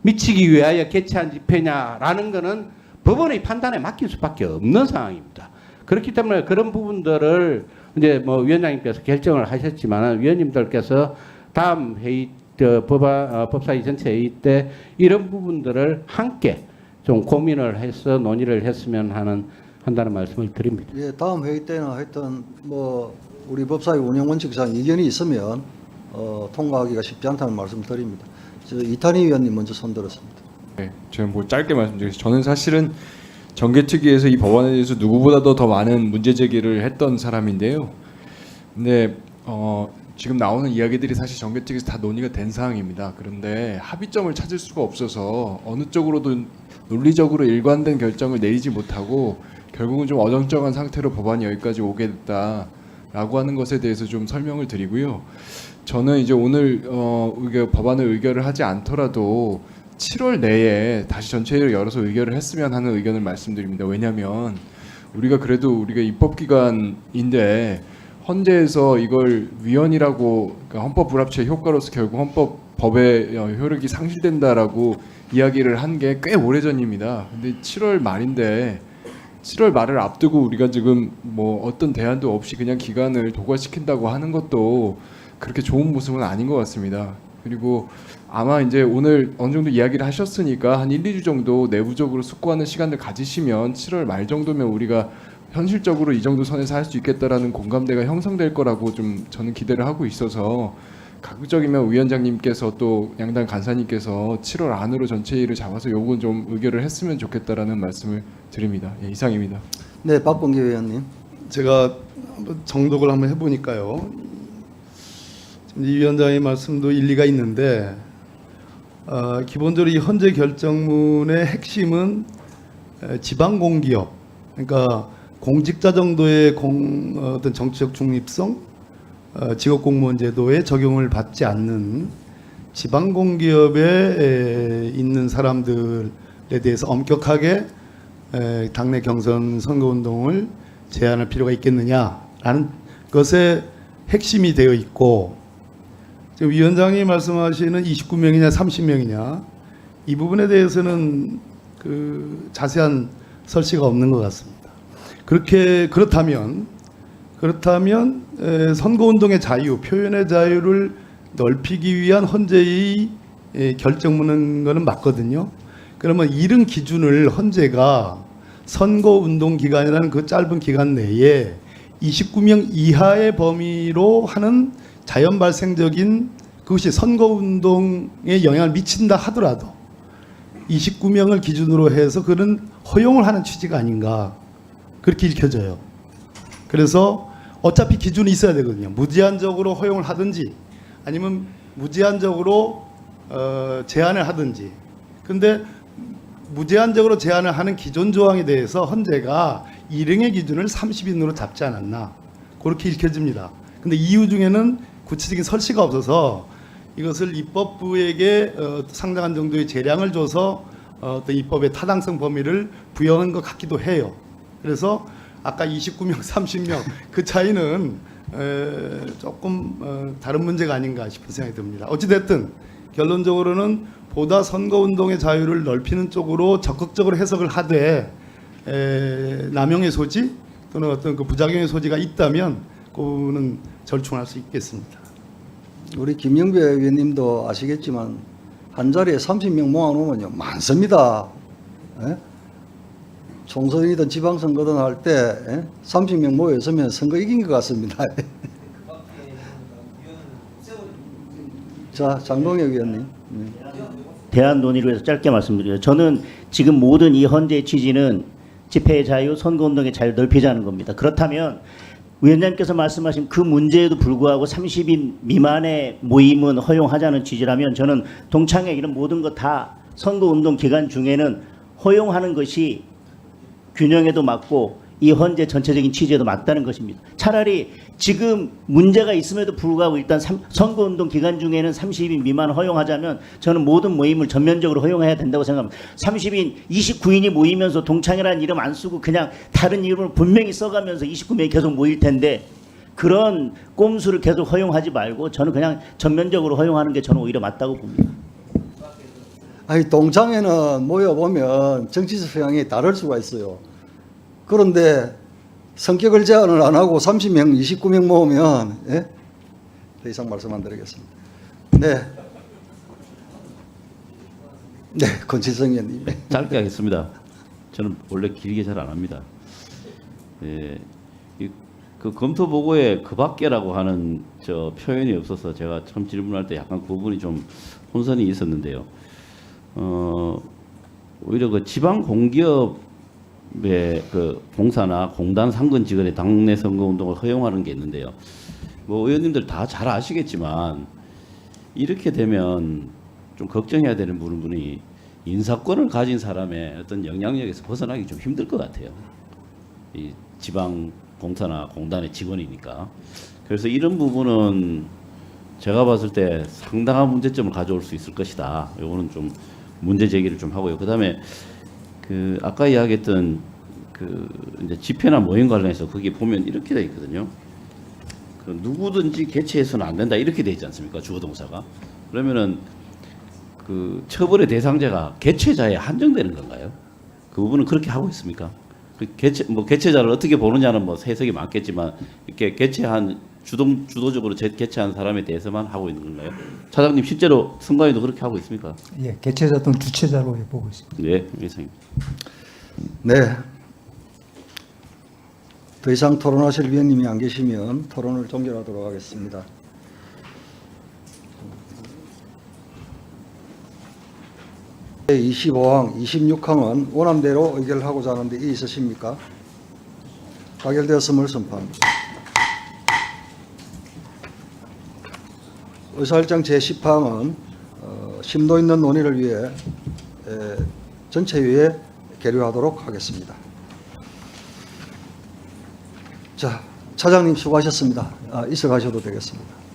미치기 위하여 개최한 집회냐라는 것은 법원의 판단에 맡길 수밖에 없는 상황입니다. 그렇기 때문에 그런 부분들을 이제 뭐 위원장님께서 결정을 하셨지만 위원님들께서 다음 회의 법사위 전체 회의 때 이런 부분들을 함께 좀 고민을 해서 논의를 했으면 한다는 말씀을 드립니다. 예, 다음 회의 때나 하여튼 뭐 우리 법사위 운영 원칙상 이견이 있으면 통과하기가 쉽지 않다는 말씀을 드립니다. 이탄희 위원님 먼저 손들었습니다. 네, 저는 뭐 짧게 말씀드리겠습니다. 저는 사실은 정개특위에서 이 법안에 대해서 누구보다도 더 많은 문제 제기를 했던 사람인데요. 근데 지금 나오는 이야기들이 사실 정개특위에서 다 논의가 된 사항입니다. 그런데 합의점을 찾을 수가 없어서 어느 쪽으로도 논리적으로 일관된 결정을 내리지 못하고 결국은 좀 어정쩡한 상태로 법안이 여기까지 오게 됐다라고 하는 것에 대해서 좀 설명을 드리고요. 저는 이제 오늘 법안을 의결을 하지 않더라도 7월 내에 다시 전체회의를 열어서 의결을 했으면 하는 의견을 말씀드립니다. 왜냐하면 우리가 그래도 우리가 입법기관인데 헌재에서 이걸 위헌이라고, 그러니까 헌법 불합치의 효과로서 결국 헌법의 효력이 상실된다라고 이야기를 한 게 꽤 오래전입니다. 근데 7월 말인데 7월 말을 앞두고 우리가 지금 뭐 어떤 대안도 없이 그냥 기간을 도과시킨다고 하는 것도 그렇게 좋은 모습은 아닌 것 같습니다. 그리고 아마 이제 오늘 어느 정도 이야기를 하셨으니까 한 1, 2주 정도 내부적으로 숙고하는 시간을 가지시면 7월 말 정도면 우리가 현실적으로 이 정도 선에서 할 수 있겠다라는 공감대가 형성될 거라고 좀 저는 기대를 하고 있어서 가급적이면 위원장님께서 또 양당 간사님께서 7월 안으로 전체회의를 잡아서 요건 좀 의결을 했으면 좋겠다라는 말씀을 드립니다. 예, 이상입니다. 네, 박범계 의원님. 제가 한번 정독을 한번 해보니까요. 이 위원장의 말씀도 일리가 있는데 기본적으로 이 헌재 결정문의 핵심은 지방공기업, 그러니까 공직자 정도의 어떤 정치적 중립성, 직업공무원 제도에 적용을 받지 않는 지방공기업에 있는 사람들에 대해서 엄격하게 당내 경선 선거운동을 제한할 필요가 있겠느냐라는 것에 핵심이 되어 있고, 지금 위원장이 말씀하시는 29명이냐 30명이냐 이 부분에 대해서는 그 자세한 설치가 없는 것 같습니다. 그렇다면 선거운동의 자유, 표현의 자유를 넓히기 위한 헌재의 결정문인 거는 맞거든요. 그러면 이런 기준을 헌재가 선거운동 기간이라는 그 짧은 기간 내에 29명 이하의 범위로 하는 자연 발생적인 그것이 선거운동에 영향을 미친다 하더라도 29명을 기준으로 해서 그는 허용을 하는 취지가 아닌가, 그렇게 읽혀져요. 그래서 어차피 기준이 있어야 되거든요. 무제한적으로 허용을 하든지 아니면 무제한적으로 제한을 하든지. 근데 무제한적으로 제한을 하는 기존 조항에 대해서 헌재가 일행의 기준을 30인으로 잡지 않았나, 그렇게 읽혀집니다. 근데 이유 중에는 구체적인 설치가 없어서 이것을 입법부에게 상당한 정도의 재량을 줘서 어떤 입법의 타당성 범위를 부여한 것 같기도 해요. 그래서 아까 29명, 30명 그 차이는 조금 다른 문제가 아닌가 싶은 생각이 듭니다. 어찌됐든 결론적으로는 보다 선거운동의 자유를 넓히는 쪽으로 적극적으로 해석을 하되 남용의 소지 또는 어떤 그 부작용의 소지가 있다면 그거는 절충할 수 있겠습니다. 우리 김영배 의원님도 아시겠지만 한 자리에 30명 모아놓으면요 많습니다. 예? 총선이든 지방선거든 할 때 30명 모여있으면 선거 이긴 것 같습니다. 자, 장동혁 의원님. 대안 논의를 해서 짧게 말씀드려요. 저는 지금 모든 이 헌재의 취지는 집회의 자유, 선거운동의 자유 넓히자는 겁니다. 그렇다면 위원장님께서 말씀하신 그 문제에도 불구하고 30인 미만의 모임은 허용하자는 취지라면 저는 동창회 이런 모든 것 다 선거운동 기간 중에는 허용하는 것이 균형에도 맞고 이 헌재 전체적인 취지에도 맞다는 것입니다. 차라리 지금 문제가 있음에도 불구하고 일단 선거운동 기간 중에는 30인 미만 허용하자면 저는 모든 모임을 전면적으로 허용해야 된다고 생각합니다. 30인, 29인이 모이면서 동창회라는 이름 안 쓰고 그냥 다른 이름을 분명히 써가면서 29명이 계속 모일 텐데 그런 꼼수를 계속 허용하지 말고 저는 그냥 전면적으로 허용하는 게 저는 오히려 맞다고 봅니다. 아니, 동창회는 모여보면 정치적 성향이 다를 수가 있어요. 그런데 성격을 제한을 안 하고 30명, 29명 모으면 더 이상 말씀 안 드리겠습니다. 네, 권칠성 의원님. 짧게 하겠습니다. 저는 원래 길게 잘 안 합니다. 그 검토 보고에 그 밖에라고 하는 저 표현이 없어서 제가 처음 질문할 때 약간 그 부분이 좀 혼선이 있었는데요. 오히려 그 지방 공기업의 그 공사나 공단 상근 직원의 당내 선거 운동을 허용하는 게 있는데요. 뭐 의원님들 다 잘 아시겠지만 이렇게 되면 좀 걱정해야 되는 부분이 인사권을 가진 사람의 어떤 영향력에서 벗어나기 좀 힘들 것 같아요. 이 지방 공사나 공단의 직원이니까. 그래서 이런 부분은 제가 봤을 때 상당한 문제점을 가져올 수 있을 것이다. 요거는 좀 문제 제기를 좀 하고요. 그다음에 그 아까 이야기했던 그 이제 집회나 모임 관련해서 거기 보면 이렇게 돼 있거든요. 그 누구든지 개최해서는 안 된다 이렇게 돼 있지 않습니까? 주거동사가. 그러면은 그 처벌의 대상자가 개최자에 한정되는 건가요? 그 부분은 그렇게 하고 있습니까? 그 개최자를 어떻게 보느냐는 뭐 해석이 많겠지만 이렇게 개최한 주도적으로 개최한 사람에 대해서만 하고 있는 건가요? 차장님 실제로 선관위도 그렇게 하고 있습니까? 예, 개최자 또는 주최자로 보고 있습니다. 네, 이상입니다. 네. 더 이상 토론하실 위원님이 안 계시면 토론을 종결하도록 하겠습니다. 제25항, 26항은 원안대로 의결하고자 하는데 이의 있으십니까? 가결되었음을 선포합니다. 의사일정 제10항은 심도 있는 논의를 위해 전체회의에 계류하도록 하겠습니다. 자, 차장님 수고하셨습니다. 이사 가셔도 되겠습니다.